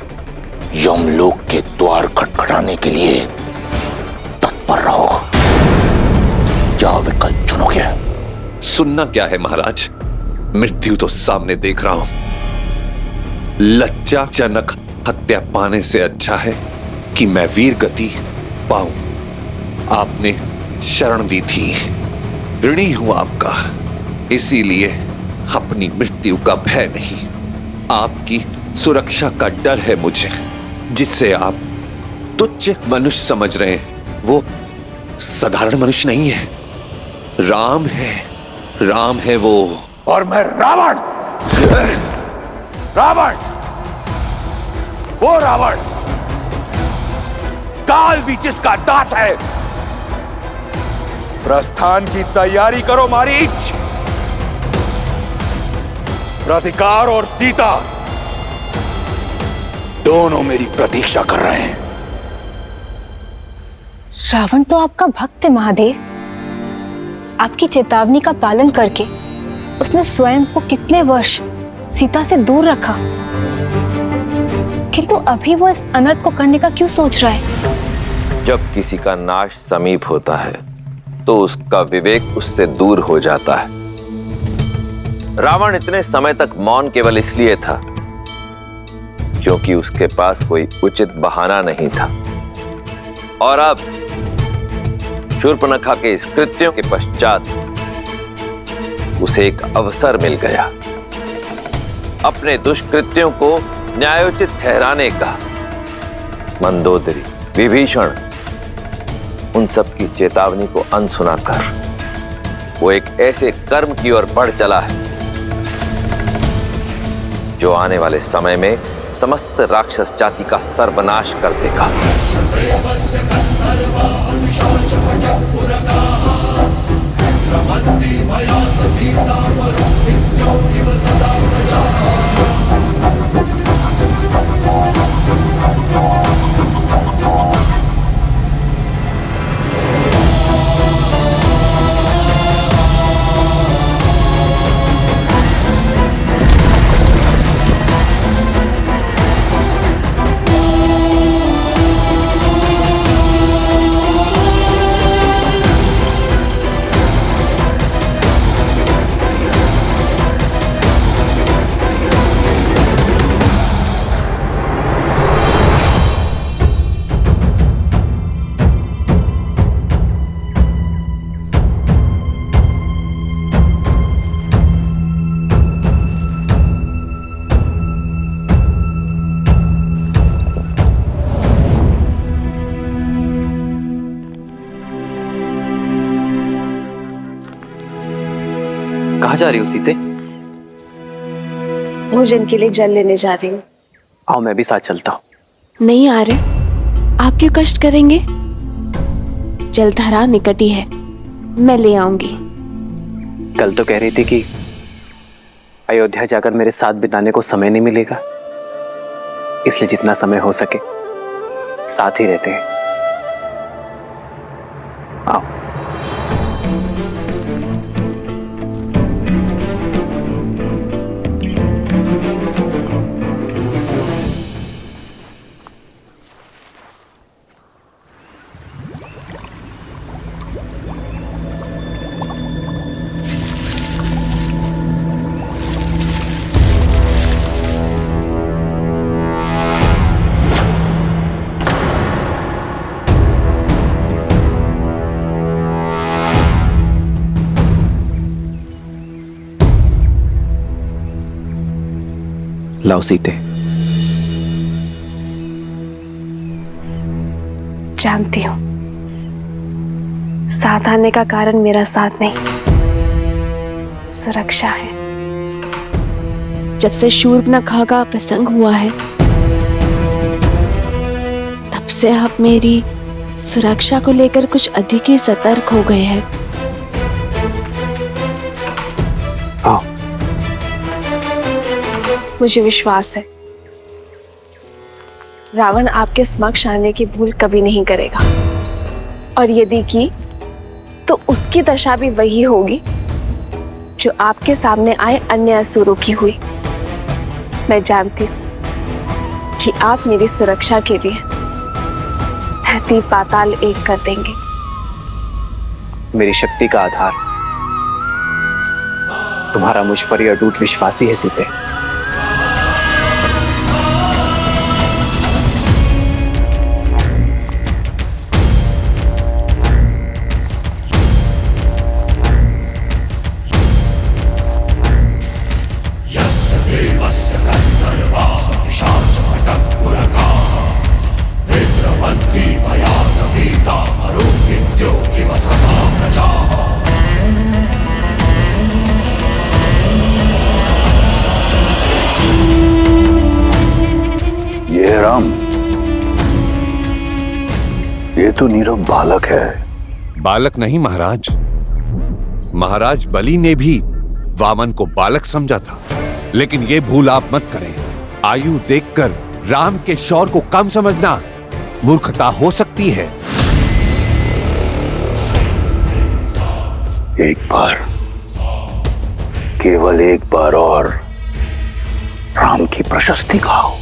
यमलोक के द्वार खटखटाने के लिए तत्पर रहो। क्या विकल्प चुनोगे? सुनना क्या है महाराज, मृत्यु तो सामने देख रहा हूं। लज्जाजनक हत्या पाने से अच्छा है कि मैं वीर गति पाऊं। आपने शरण दी थी, ऋणी हूं आपका, इसीलिए अपनी मृत्यु का भय नहीं, आपकी सुरक्षा का डर है मुझे। जिससे आप तुच्छ मनुष्य समझ रहे हैं, वो साधारण मनुष्य नहीं है, राम है। राम है वो। और मैं रावण, वो रावण काल भी जिसका दास है। प्रस्थान की तैयारी करो मारीच। राधिकार और सीता दोनों मेरी प्रतीक्षा कर रहे हैं। रावण तो आपका भक्त है महादेव। आपकी चेतावनी का पालन करके उसने स्वयं को कितने वर्ष सीता से दूर रखा, किंतु अभी वो इस अनर्थ को करने का क्यों सोच रहा है? जब किसी का नाश समीप होता है तो उसका विवेक उससे दूर हो जाता है। रावण इतने समय तक मौन केवल इसलिए था क्योंकि उसके पास कोई उचित बहाना नहीं था, और अब शूर्पणखा के इस कृत्यों के पश्चात उसे एक अवसर मिल गया अपने दुष्कृत्यों को न्यायोचित ठहराने का। मंदोदरी, विभीषण, उन सब की चेतावनी को अनसुना कर वो एक ऐसे कर्म की ओर बढ़ चला है जो आने वाले समय में समस्त राक्षस जाति का सर्वनाश कर देगा। कहाँ जा रही हो सीते? भोजन के लिए जल लेने जा रही हूँ। आओ मैं भी साथ चलता हूँ। नहीं आ रहे, आप क्यों कष्ट करेंगे? जलधारा निकट ही है, मैं ले आऊंगी। कल तो कह रही थी कि अयोध्या जाकर मेरे साथ बिताने को समय नहीं मिलेगा, इसलिए जितना समय हो सके साथ ही रहते हैं। आओ। लाओ सीते। जानती हूँ साथ आने का कारण मेरा साथ नहीं, सुरक्षा है। जब से शूर्पणखा का प्रसंग हुआ है तब से आप मेरी सुरक्षा को लेकर कुछ अधिक ही सतर्क हो गए हैं। मुझे विश्वास है रावण आपके समक्ष आने की भूल कभी नहीं करेगा, और यदि की तो उसकी दशा भी वही होगी जो आपके सामने आए अन्य असुरों की हुई। मैं जानती हूं कि आप मेरी सुरक्षा के लिए धरती पाताल एक कर देंगे। मेरी शक्ति का आधार तुम्हारा मुझ पर ही अटूट विश्वास ही है सीते। ये तो नीरव बालक है। बालक नहीं महाराज, महाराज बलि ने भी वामन को बालक समझा था, लेकिन ये भूल आप मत करें। आयु देखकर राम के शौर्य को कम समझना मूर्खता हो सकती है। एक बार, केवल एक बार और राम की प्रशस्ति खाओ,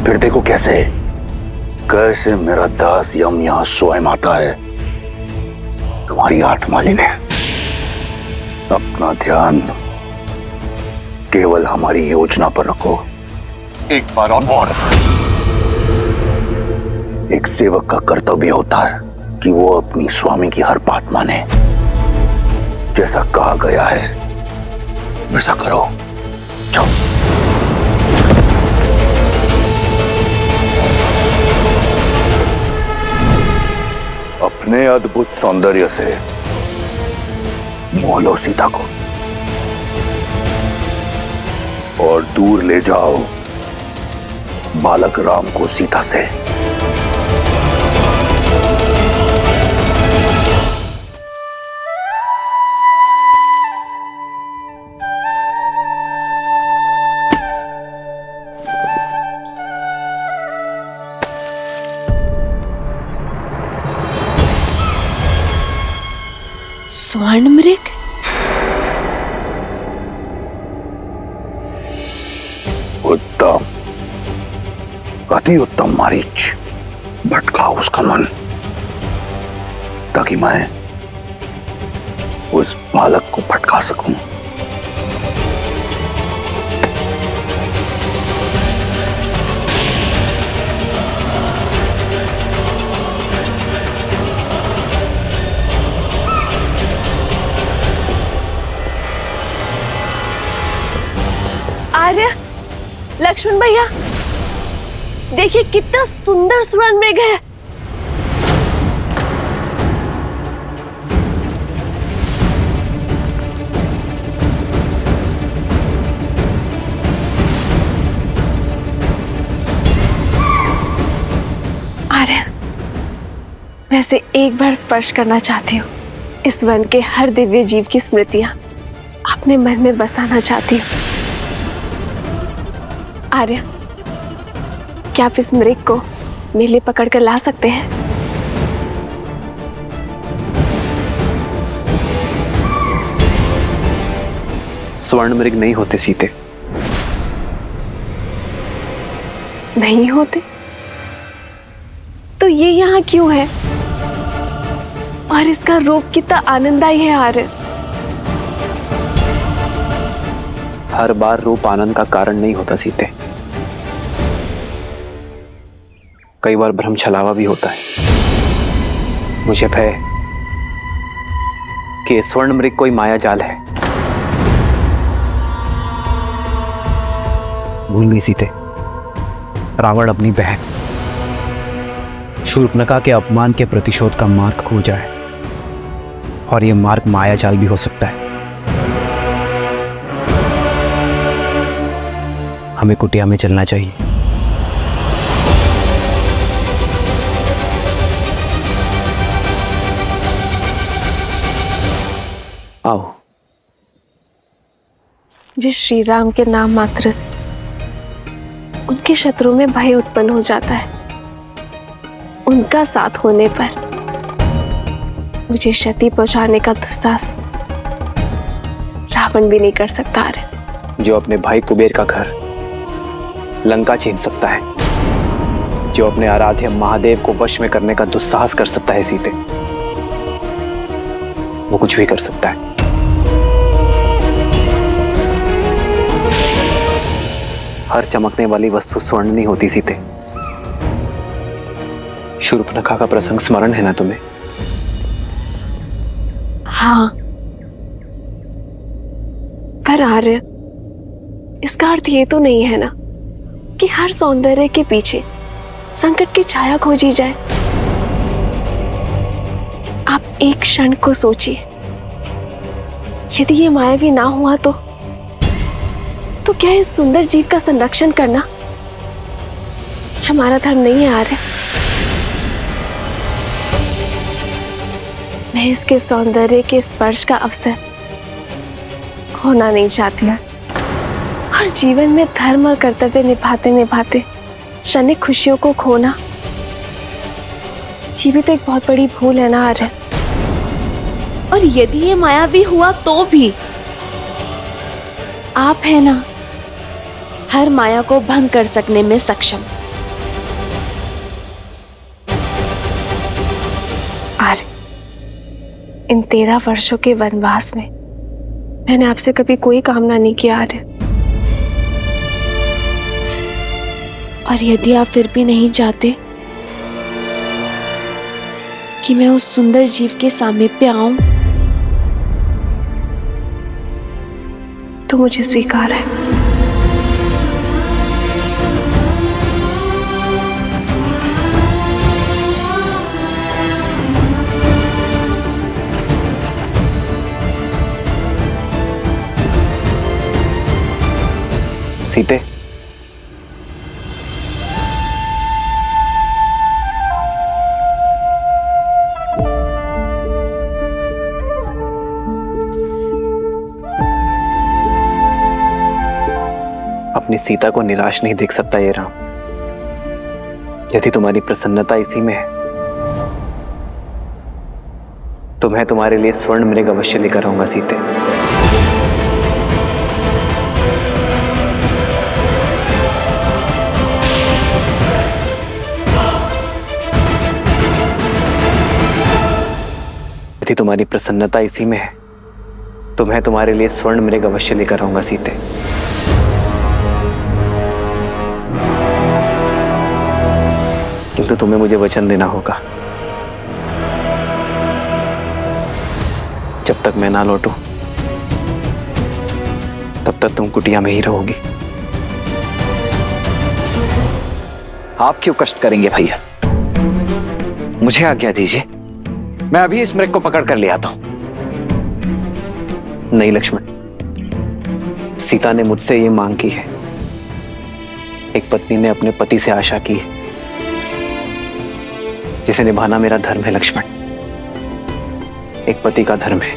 फिर देखो कैसे कैसे मेरा दास यम यहां स्वयं आता है तुम्हारी आत्मा लेने। अपना ध्यान केवल हमारी योजना पर रखो। एक बार और। एक सेवक का कर्तव्य होता है कि वो अपनी स्वामी की हर बात माने। जैसा कहा गया है वैसा करो। जाओ। अपने अद्भुत सौंदर्य से मोह लो सीता को और दूर ले जाओ बालक राम को सीता से। स्वर्ण मृग? उत्तम, अति उत्तम मारीच। भटकाओ उसका मन ताकि मैं उस बालक को भटका सकूं। आर्य, लक्ष्मण भैया, देखिए कितना सुंदर स्वर्ण मृग है। वैसे एक बार स्पर्श करना चाहती हूँ इस वन के हर दिव्य जीव की स्मृतियां अपने मन में बसाना चाहती हूँ। आर्य, क्या आप इस मृग को मेरे लिए पकड़ कर ला सकते हैं? स्वर्ण मृग नहीं होते सीते। नहीं होते? तो ये यहाँ क्यों है? और इसका रूप कितना आनंददायी है आर्य। हर बार रूप आनंद का कारण नहीं होता सीते, कई बार भ्रम छलावा भी होता है। मुझे भय कि ये स्वर्ण मृग कोई माया जाल है। भूल गई सीते, रावण अपनी बहन शूर्पणखा के अपमान के प्रतिशोध का मार्ग खोजा है, और यह मार्ग माया जाल भी हो सकता है। हमें कुटिया में चलना चाहिए। आओ। जिस श्री राम के नाम मात्र से उनके शत्रु में भय उत्पन्न हो जाता है, उनका साथ होने पर मुझे क्षति पहुंचाने का दुस्साहस रावण भी नहीं कर सकता है। जो अपने भाई कुबेर का घर लंका छीन सकता है, जो अपने आराध्य महादेव को वश में करने का दुस्साहस कर सकता है सीते, वो कुछ भी कर सकता है। हर चमकने वाली वस्तु स्वर्ण नहीं होती सीते। शूर्पणखा का प्रसंग स्मरण है ना तुम्हें? हाँ, पर आर्य, इसका अर्थ ये तो नहीं है ना कि हर सौंदर्य के पीछे संकट की छाया खोजी जाए। आप एक क्षण को सोचिए, यदि ये मायावी ना हुआ तो क्या इस सुंदर जीव का संरक्षण करना हमारा धर्म नहीं है आर्य? मैं इसके सौंदर्य के स्पर्श का अवसर खोना नहीं चाहती हूँ, और जीवन में धर्म और कर्तव्य निभाते निभाते क्षणिक खुशियों को खोना, ये भी तो एक बहुत बड़ी भूल है ना आर्य। और यदि ये मायावी हुआ तो भी आप है ना हर माया को भंग कर सकने में सक्षम। आर्य, इन 13 वर्षों के वनवास में मैंने आपसे कभी कोई कामना नहीं किया आर्य। और यदि आप फिर भी नहीं चाहते कि मैं उस सुंदर जीव के सामीप्य आऊं, तो मुझे स्वीकार है। सीते, अपनी सीता को निराश नहीं देख सकता ये राम। यदि तुम्हारी प्रसन्नता इसी में है तो मैं तुम्हारे लिए स्वर्ण मृग अवश्य लेकर आऊंगा सीते। यदि तुम्हारी प्रसन्नता इसी में है तो मैं तुम्हारे लिए स्वर्ण मृग अवश्य लेकर आऊंगा सीते। किंतु तुम्हें मुझे वचन देना होगा, जब तक मैं ना लौटूं तब तक तुम कुटिया में ही रहोगी। आप क्यों कष्ट करेंगे भैया? मुझे आज्ञा दीजिए, मैं अभी इस मृग को पकड़ कर ले आता हूं। नहीं लक्ष्मण, सीता ने मुझसे ये मांग की है। एक पत्नी ने अपने पति से आशा की है जिसे निभाना मेरा धर्म है लक्ष्मण, एक पति का धर्म है।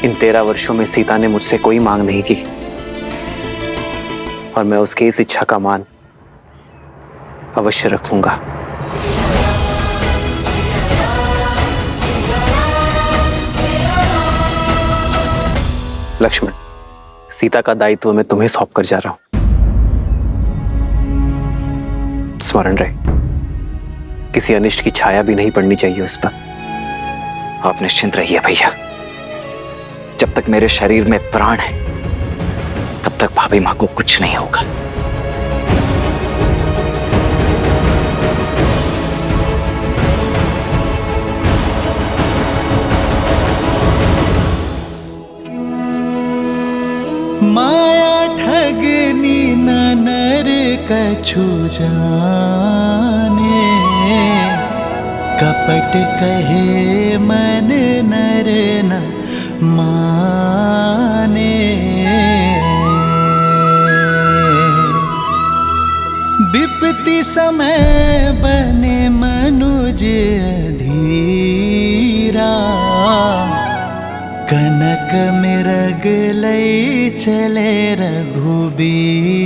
इन 13 वर्षों में सीता ने मुझसे कोई मांग नहीं की और मैं उसकी इस इच्छा का मान अवश्य रखूंगा। लक्ष्मण, सीता का दायित्व मैं तुम्हें सौंप कर जा रहा हूं। स्मरण रहे, किसी अनिष्ट की छाया भी नहीं पड़नी चाहिए उस पर। आप निश्चिंत रहिए भैया, जब तक मेरे शरीर में प्राण है तब तक भाभी मां को कुछ नहीं होगा। माया ठगनी न नर कछु जाने, कपट कहे मन नर न माने। विपत्ति समय बने मनुज धीरा, कनक मृग लय चले रघुबीरा।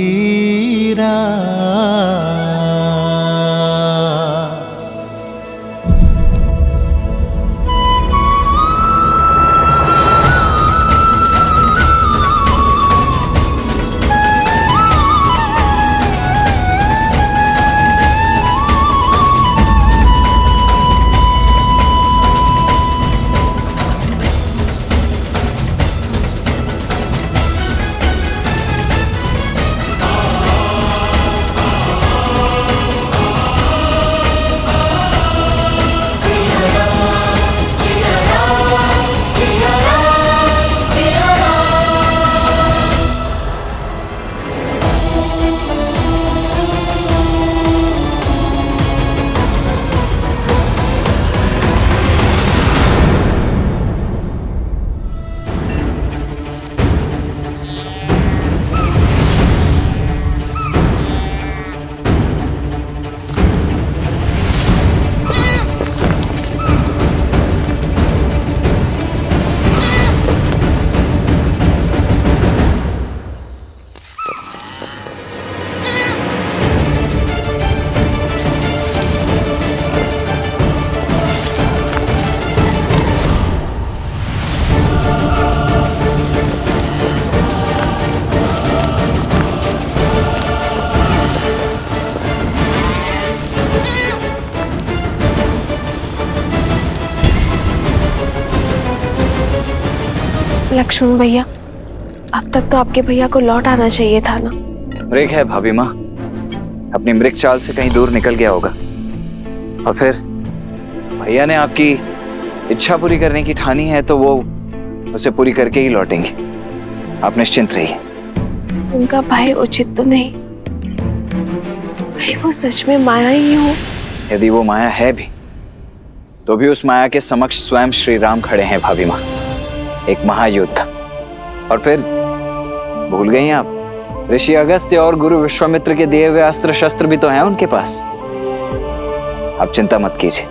लक्ष्मण भैया, अब तक तो आपके भैया को लौट आना चाहिए था ना। मृग है भाभी माँ, अपनी मृग चाल से कहीं दूर निकल गया होगा। और फिर भैया ने आपकी इच्छा पूरी करने की ठानी है तो वो उसे पूरी करके ही लौटेंगे। आप निश्चिंत रहिए। उनका भय उचित तो नहीं, कहीं वो सच में माया ही हो। यदि वो माया है भी तो भी उस माया के समक्ष स्वयं श्री राम खड़े हैं भाभी माँ, एक महायुद्ध। और फिर भूल गई आप, ऋषि अगस्त्य और गुरु विश्वामित्र के दिए हुए अस्त्र शस्त्र भी तो हैं उनके पास। आप चिंता मत कीजिए,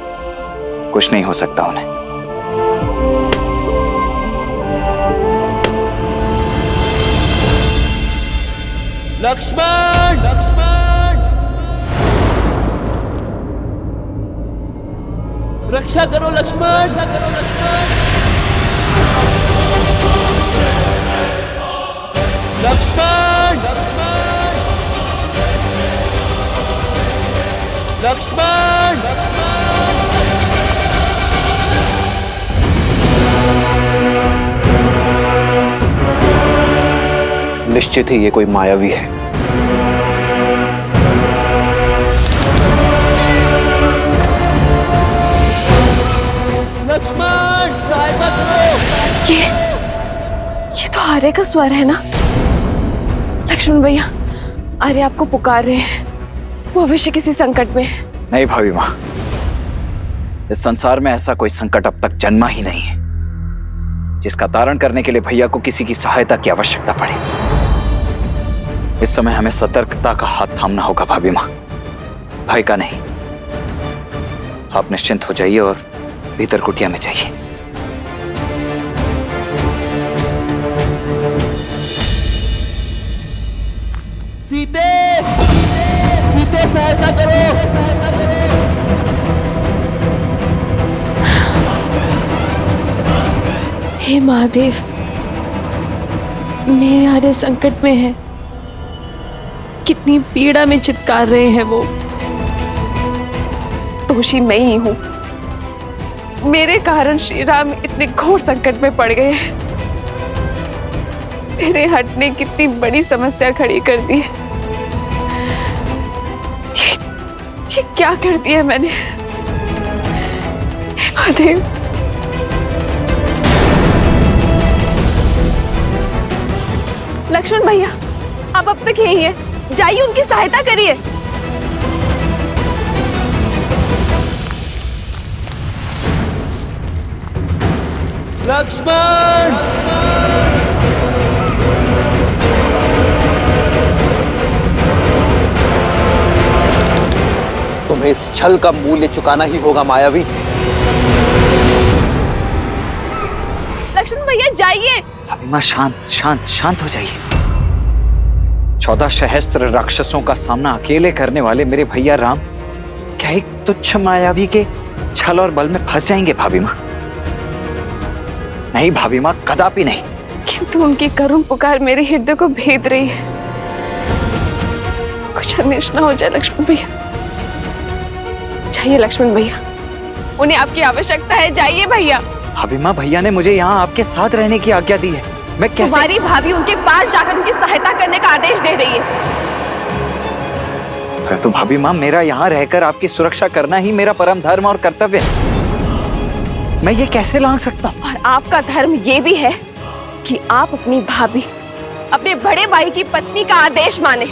कुछ नहीं हो सकता उन्हें। लक्ष्मण, लक्ष्मण, रक्षा करो लक्ष्मण, रक्षा करो लक्ष्मण। लक्ष्मण, लक्ष्मण, निश्चित ही ये कोई मायावी है। लक्ष्मण, सहायता करो। ये तो आर्य का स्वर है ना। लक्ष्मण भैया, आर्य आपको पुकार रहे हैं, वो अवश्य किसी संकट में है। नहीं भाभी माँ, इस संसार में ऐसा कोई संकट अब तक जन्मा ही नहीं है जिसका तारण करने के लिए भैया को किसी की सहायता की आवश्यकता पड़े। इस समय हमें सतर्कता का हाथ थामना होगा भाभी माँ, भय का नहीं। आप निश्चिंत हो जाइए और भीतर कुटिया में जाइए। सीते, सीते सहायता करो। हे महादेव, मेरे आर्य संकट में है। कितनी पीड़ा में चित्कार रहे हैं वो। दोषी मैं ही हूं। मेरे कारण श्री राम इतने घोर संकट में पड़ गए हैं। मेरे हट ने कितनी बड़ी समस्या खड़ी कर दी है। ये क्या कर दिया मैंने? हे महादेव, लक्ष्मण भैया, आप अब तक यही हैं। जाइए, उनकी सहायता करिए। लक्ष्मण, तुम्हें इस छल का मूल्य चुकाना ही होगा मायावी। लक्ष्मण भैया जाइए। भाभी माँ शांत शांत शांत हो जाइए। 14 सहस्त्र राक्षसों का सामना अकेले करने वाले मेरे भैया राम क्या एक तुच्छ मायावी के छल और बल में फंस जाएंगे भाभी माँ? नहीं भाभी माँ, कदापि नहीं। किंतु उनकी करुण पुकार मेरे हृदय को भेद रही है। कुछ अनिष्ट न हो जाए लक्ष्मण भैया। जाइए लक्ष्मण भैया, उन्हें आपकी आवश्यकता है। जाइए भैया। भाभी माँ, भैया ने मुझे यहाँ आपके साथ रहने की आज्ञा दी है। मैं कैसे? तुम्हारी भाभी उनके पास जाकर उनकी सहायता करने का आदेश दे रही है। तो भाभी माँ, मेरा यहाँ रहकर आपकी सुरक्षा करना ही मेरा परम धर्म और कर्तव्य है। मैं ये कैसे लांघ सकता हूँ? और आपका धर्म ये भी है कि आप अपनी भाभी, अपने बड़े भाई की पत्नी का आदेश माने।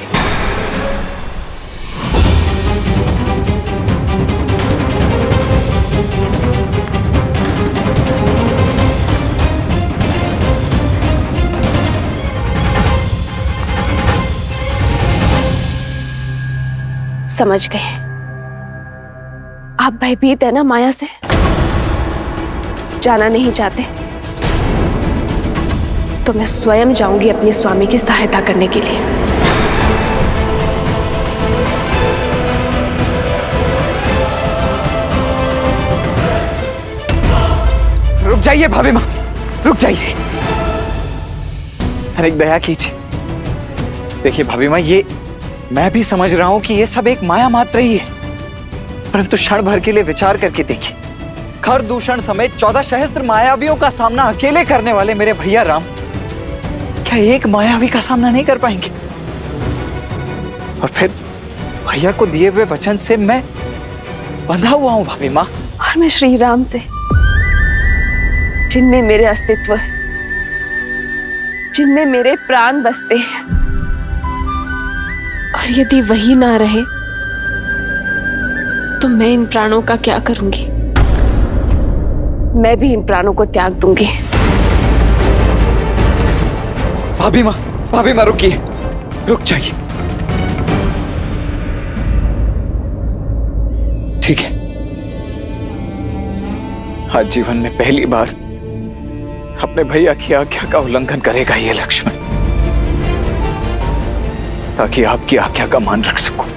समझ गए, आप भयभीत है ना माया से? जाना नहीं चाहते तो मैं स्वयं जाऊंगी अपने स्वामी की सहायता करने के लिए। रुक जाइए भाभी माँ, रुक जाइए। अरे दया कीजिए। देखिए भाभी माँ, ये मैं भी समझ रहा हूं कि ये सब एक माया मात्र ही है, परंतु क्षण भर के लिए विचार करके देखिए। खर दूषण समेत 14 सहस्त्र मायावियों का सामना अकेले करने वाले मेरे भैया राम क्या एक मायावी का सामना नहीं कर पाएंगे? और फिर भैया को दिए हुए वचन से मैं बंधा हुआ हूं भाभी माँ। और मैं श्री राम से, जिनमें मेरे अस्तित्व है, जिनमें मेरे प्राण बसते हैं, और यदि वही ना रहे तो मैं इन प्राणों का क्या करूंगी? मैं भी इन प्राणों को त्याग दूंगी। भाभी माँ रुकिए, रुक जाइए। ठीक है, आज जीवन में पहली बार अपने भैया की आज्ञा का उल्लंघन करेगा ये लक्ष्मण, ताकि आपकी आज्ञा का मान रख सकूं।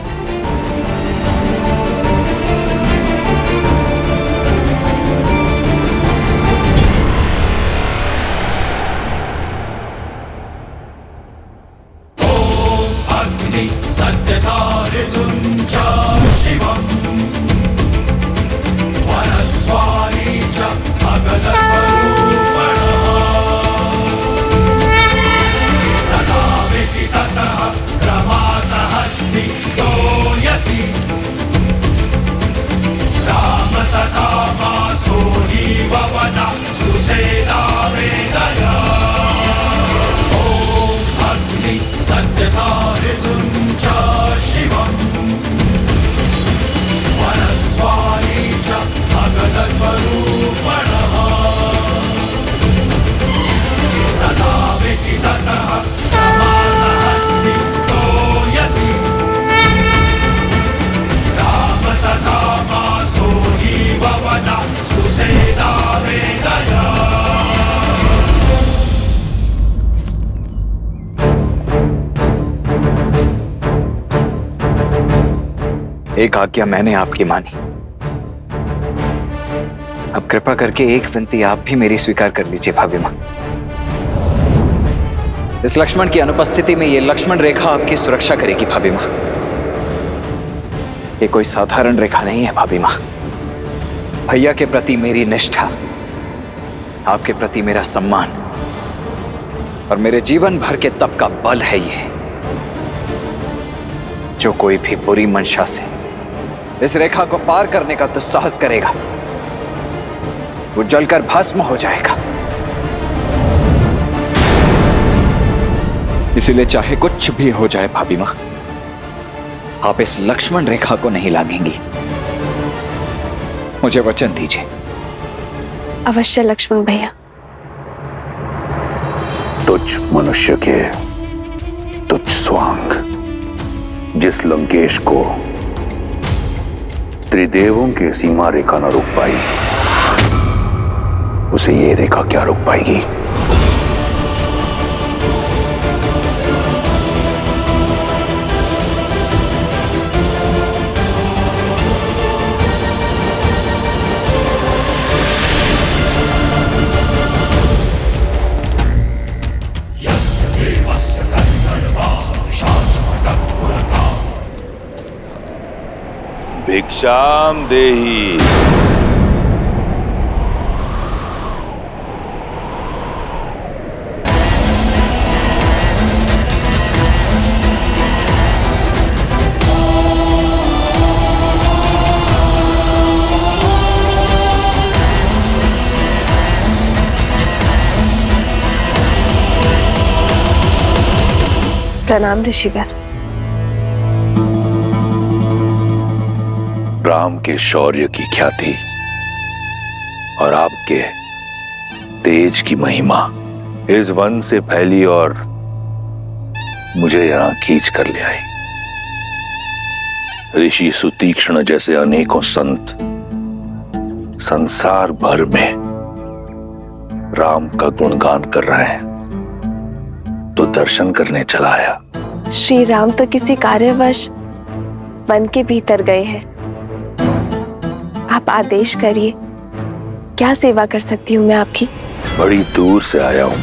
सदा विदितः प्रमादः अस्ति। एक आज्ञा मैंने आपकी मानी, अब कृपा करके एक विनती आप भी मेरी स्वीकार कर लीजिए भाभी मां। इस लक्ष्मण की अनुपस्थिति में ये लक्ष्मण रेखा आपकी सुरक्षा करेगी भाभी मां। ये कोई साधारण रेखा नहीं है भाभी मां। भैया के प्रति मेरी निष्ठा, आपके प्रति मेरा सम्मान और मेरे जीवन भर के तप का बल है ये। जो कोई भी बुरी मंशा से इस रेखा को पार करने का दुस्साहस करेगा, वो जलकर भस्म हो जाएगा। इसीलिए चाहे कुछ भी हो जाए भाभी मां, आप इस लक्ष्मण रेखा को नहीं लांघेंगी। मुझे वचन दीजिए। अवश्य लक्ष्मण भैया। तुझ मनुष्य के तुझ स्वांग, जिस लंकेश को त्रिदेवों की सीमा रेखा न रोक पाई, उसे ये रेखा क्या रोक पाएगी? भिक्षाम देहि। प्रणाम ऋषिवर। राम के शौर्य की ख्याति और आपके तेज की महिमा इस वन से फैली और मुझे यहां खींच कर ले आई। ऋषि सुतीक्ष्ण जैसे अनेकों संत संसार भर में राम का गुणगान कर रहे हैं, तो दर्शन करने चला आया। श्री राम तो किसी कार्यवश वन के भीतर गए हैं। आप आदेश करिए, क्या सेवा कर सकती हूँ मैं आपकी? बड़ी दूर से आया हूं,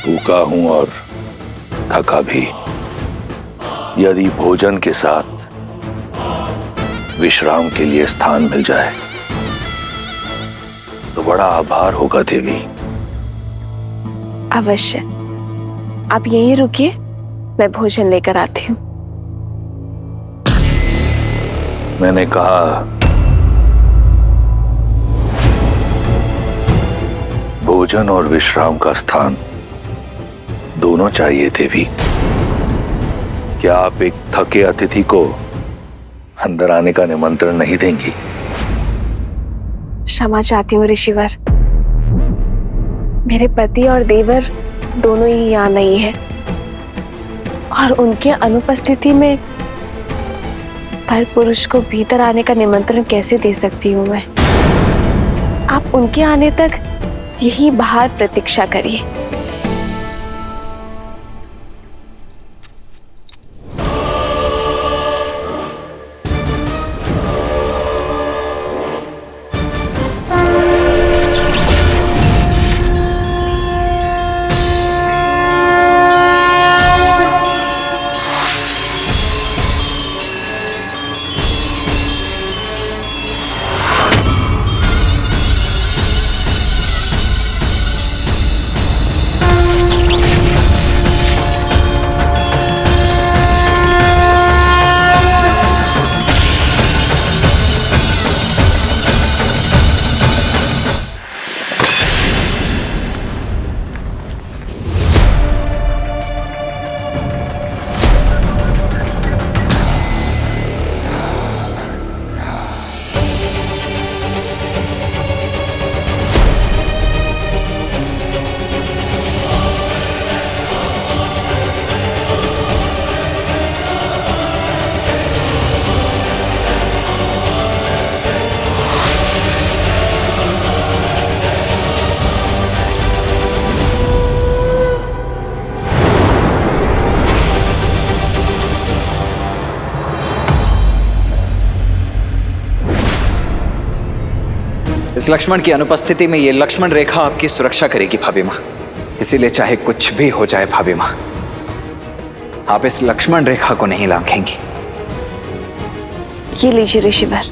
भूखा हूं और थका भी। यदि भोजन के साथ विश्राम के लिए स्थान मिल जाए तो बड़ा आभार होगा देवी। अवश्य, आप यहीं रुकिए, मैं भोजन लेकर आती हूँ। मैंने कहा भोजन और विश्राम का स्थान दोनों चाहिए देवी। क्या आप एक थके अतिथि को अंदर आने का निमंत्रण नहीं देंगी? क्षमा चाहती हूँ ऋषिवर, मेरे पति और देवर दोनों ही यहाँ नहीं है और उनके अनुपस्थिति में पर पुरुष को भीतर आने का निमंत्रण कैसे दे सकती हूँ मैं? आप उनके आने तक यहीं बाहर प्रतीक्षा करिए। इस लक्ष्मण की अनुपस्थिति में ये लक्ष्मण रेखा आपकी सुरक्षा करेगी भाभी माँ। इसीलिए चाहे कुछ भी हो जाए भाभी माँ, आप इस लक्ष्मण रेखा को नहीं लांघेंगी। ये लीजिए ऋषिवर,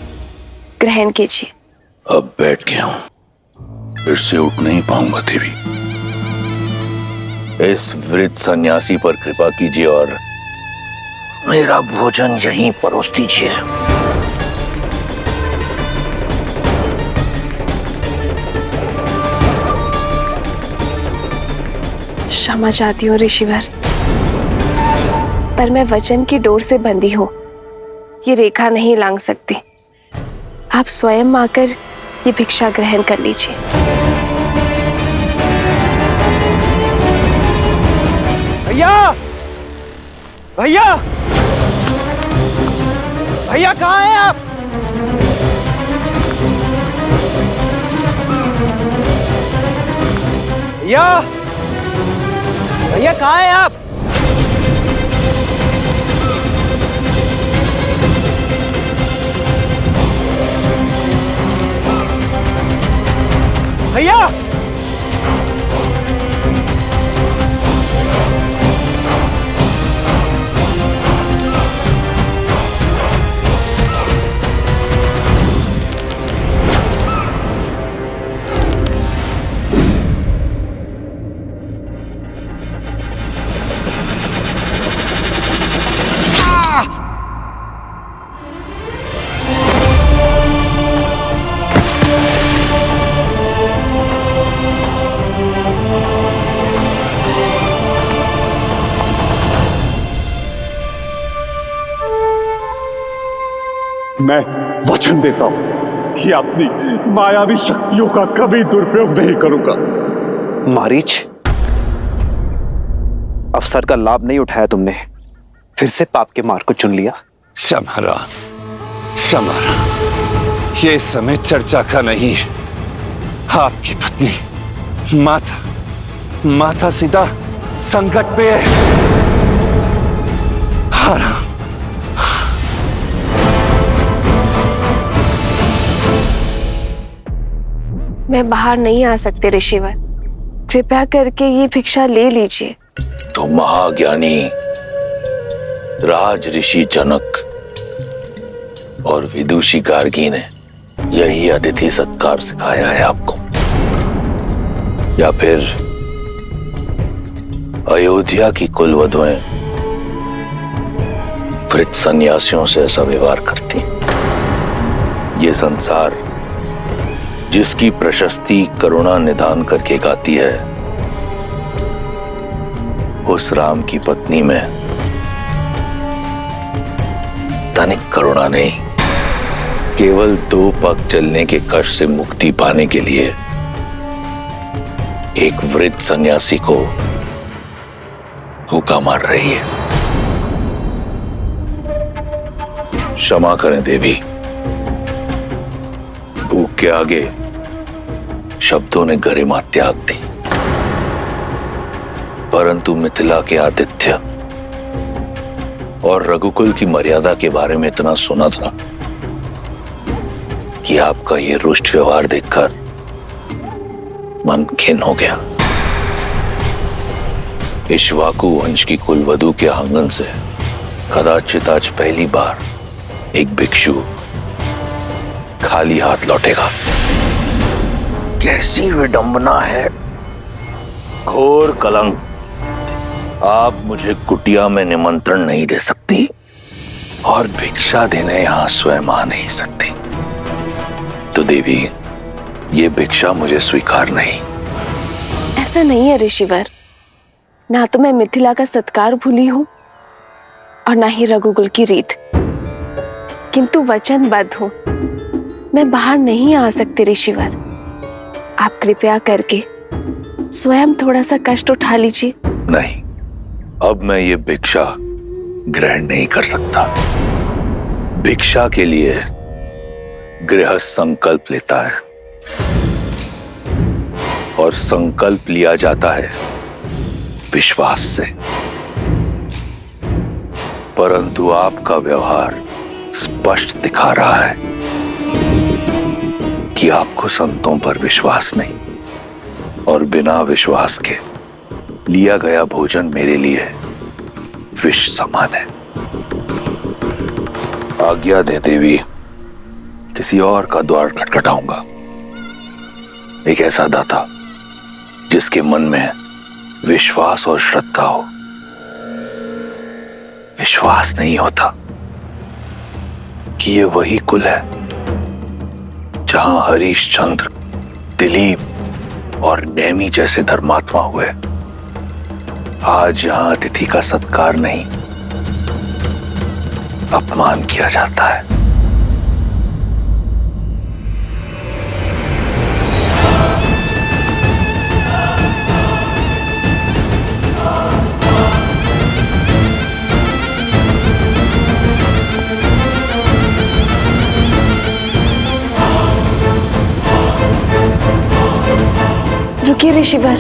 ग्रहण कीजिए। अब बैठ गया हूं, फिर से उठ नहीं पाऊंगा देवी। इस वृद्ध सन्यासी पर कृपा कीजिए और मेरा भोजन यहीं परोस दीजिए। क्षमा चाहती हूँ ऋषिवर, पर मैं वचन की डोर से बंधी हूँ, ये रेखा नहीं लांघ सकती। आप स्वयं आकर ये भिक्षा ग्रहण कर लीजिए। भैया, भैया, भैया कहाँ हैं आप? भैया, भैया कहाँ हैं आप? भैया, मैं वचन देता हूं कि अपनी मायावी शक्तियों का कभी दुरुपयोग नहीं करूंगा। मारीच, अवसर का लाभ नहीं उठाया तुमने, फिर से पाप के मार्ग को चुन लिया। क्षमा, ये समय चर्चा का नहीं है। आपकी पत्नी माता सीता संकट पे है। हाँ, मैं बाहर नहीं आ सकते ऋषिवर, कृपया करके ये भिक्षा ले लीजिए। तो महाज्ञानी राज ऋषि जनक और विदुषी गार्गी ने यही अतिथि सत्कार सिखाया है आपको, या फिर अयोध्या की कुलवधुएं वृद्ध सन्यासियों से ऐसा व्यवहार करती? ये संसार जिसकी प्रशस्ति करुणा निधान करके गाती है, उस राम की पत्नी में तनिक करुणा नहीं, केवल दो पग चलने के कष्ट से मुक्ति पाने के लिए एक वृद्ध सन्यासी को भूखा मार रही है। क्षमा करें देवी, भूख के आगे शब्दों ने गरिमा त्याग दी, परंतु मिथिला के आतिथ्य और रघुकुल की मर्यादा के बारे में इतना सुना था कि आपका ये रुष्ट व्यवहार देखकर मन खिन्न हो गया। इक्ष्वाकु वंश की कुलवधु के आंगन से कदाचित आज पहली बार एक भिक्षु खाली हाथ लौटेगा। कैसी विडंबना है, घोर कलंक। आप मुझे कुटिया में निमंत्रण नहीं दे सकती और भिक्षा देने यहां स्वयं आ नहीं सकती, तो देवी ये भिक्षा मुझे स्वीकार नहीं। ऐसा नहीं है ऋषिवर, ना तो मैं मिथिला का सत्कार भूली हूं और ना ही रघुकुल की रीत, किंतु वचनबद्ध हूं, मैं बाहर नहीं आ सकती ऋषिवर। आप कृपया करके स्वयं थोड़ा सा कष्ट उठा लीजिए। नहीं, अब मैं ये भिक्षा ग्रहण नहीं कर सकता। भिक्षा के लिए गृहस्थ संकल्प लेता है और संकल्प लिया जाता है विश्वास से, परंतु आपका व्यवहार स्पष्ट दिखा रहा है कि आपको संतों पर विश्वास नहीं और बिना विश्वास के लिया गया भोजन मेरे लिए विष समान है। आज्ञा दे देवी, किसी और का द्वार खटखटाऊंगा। एक ऐसा दाता जिसके मन में विश्वास और श्रद्धा हो। विश्वास नहीं होता कि ये वही कुल है जहां हरीशचंद्र, दिलीप और नेमी जैसे धर्मात्मा हुए। आज यहां अतिथि का सत्कार नहीं, अपमान किया जाता है। रुकिए ऋषिवर।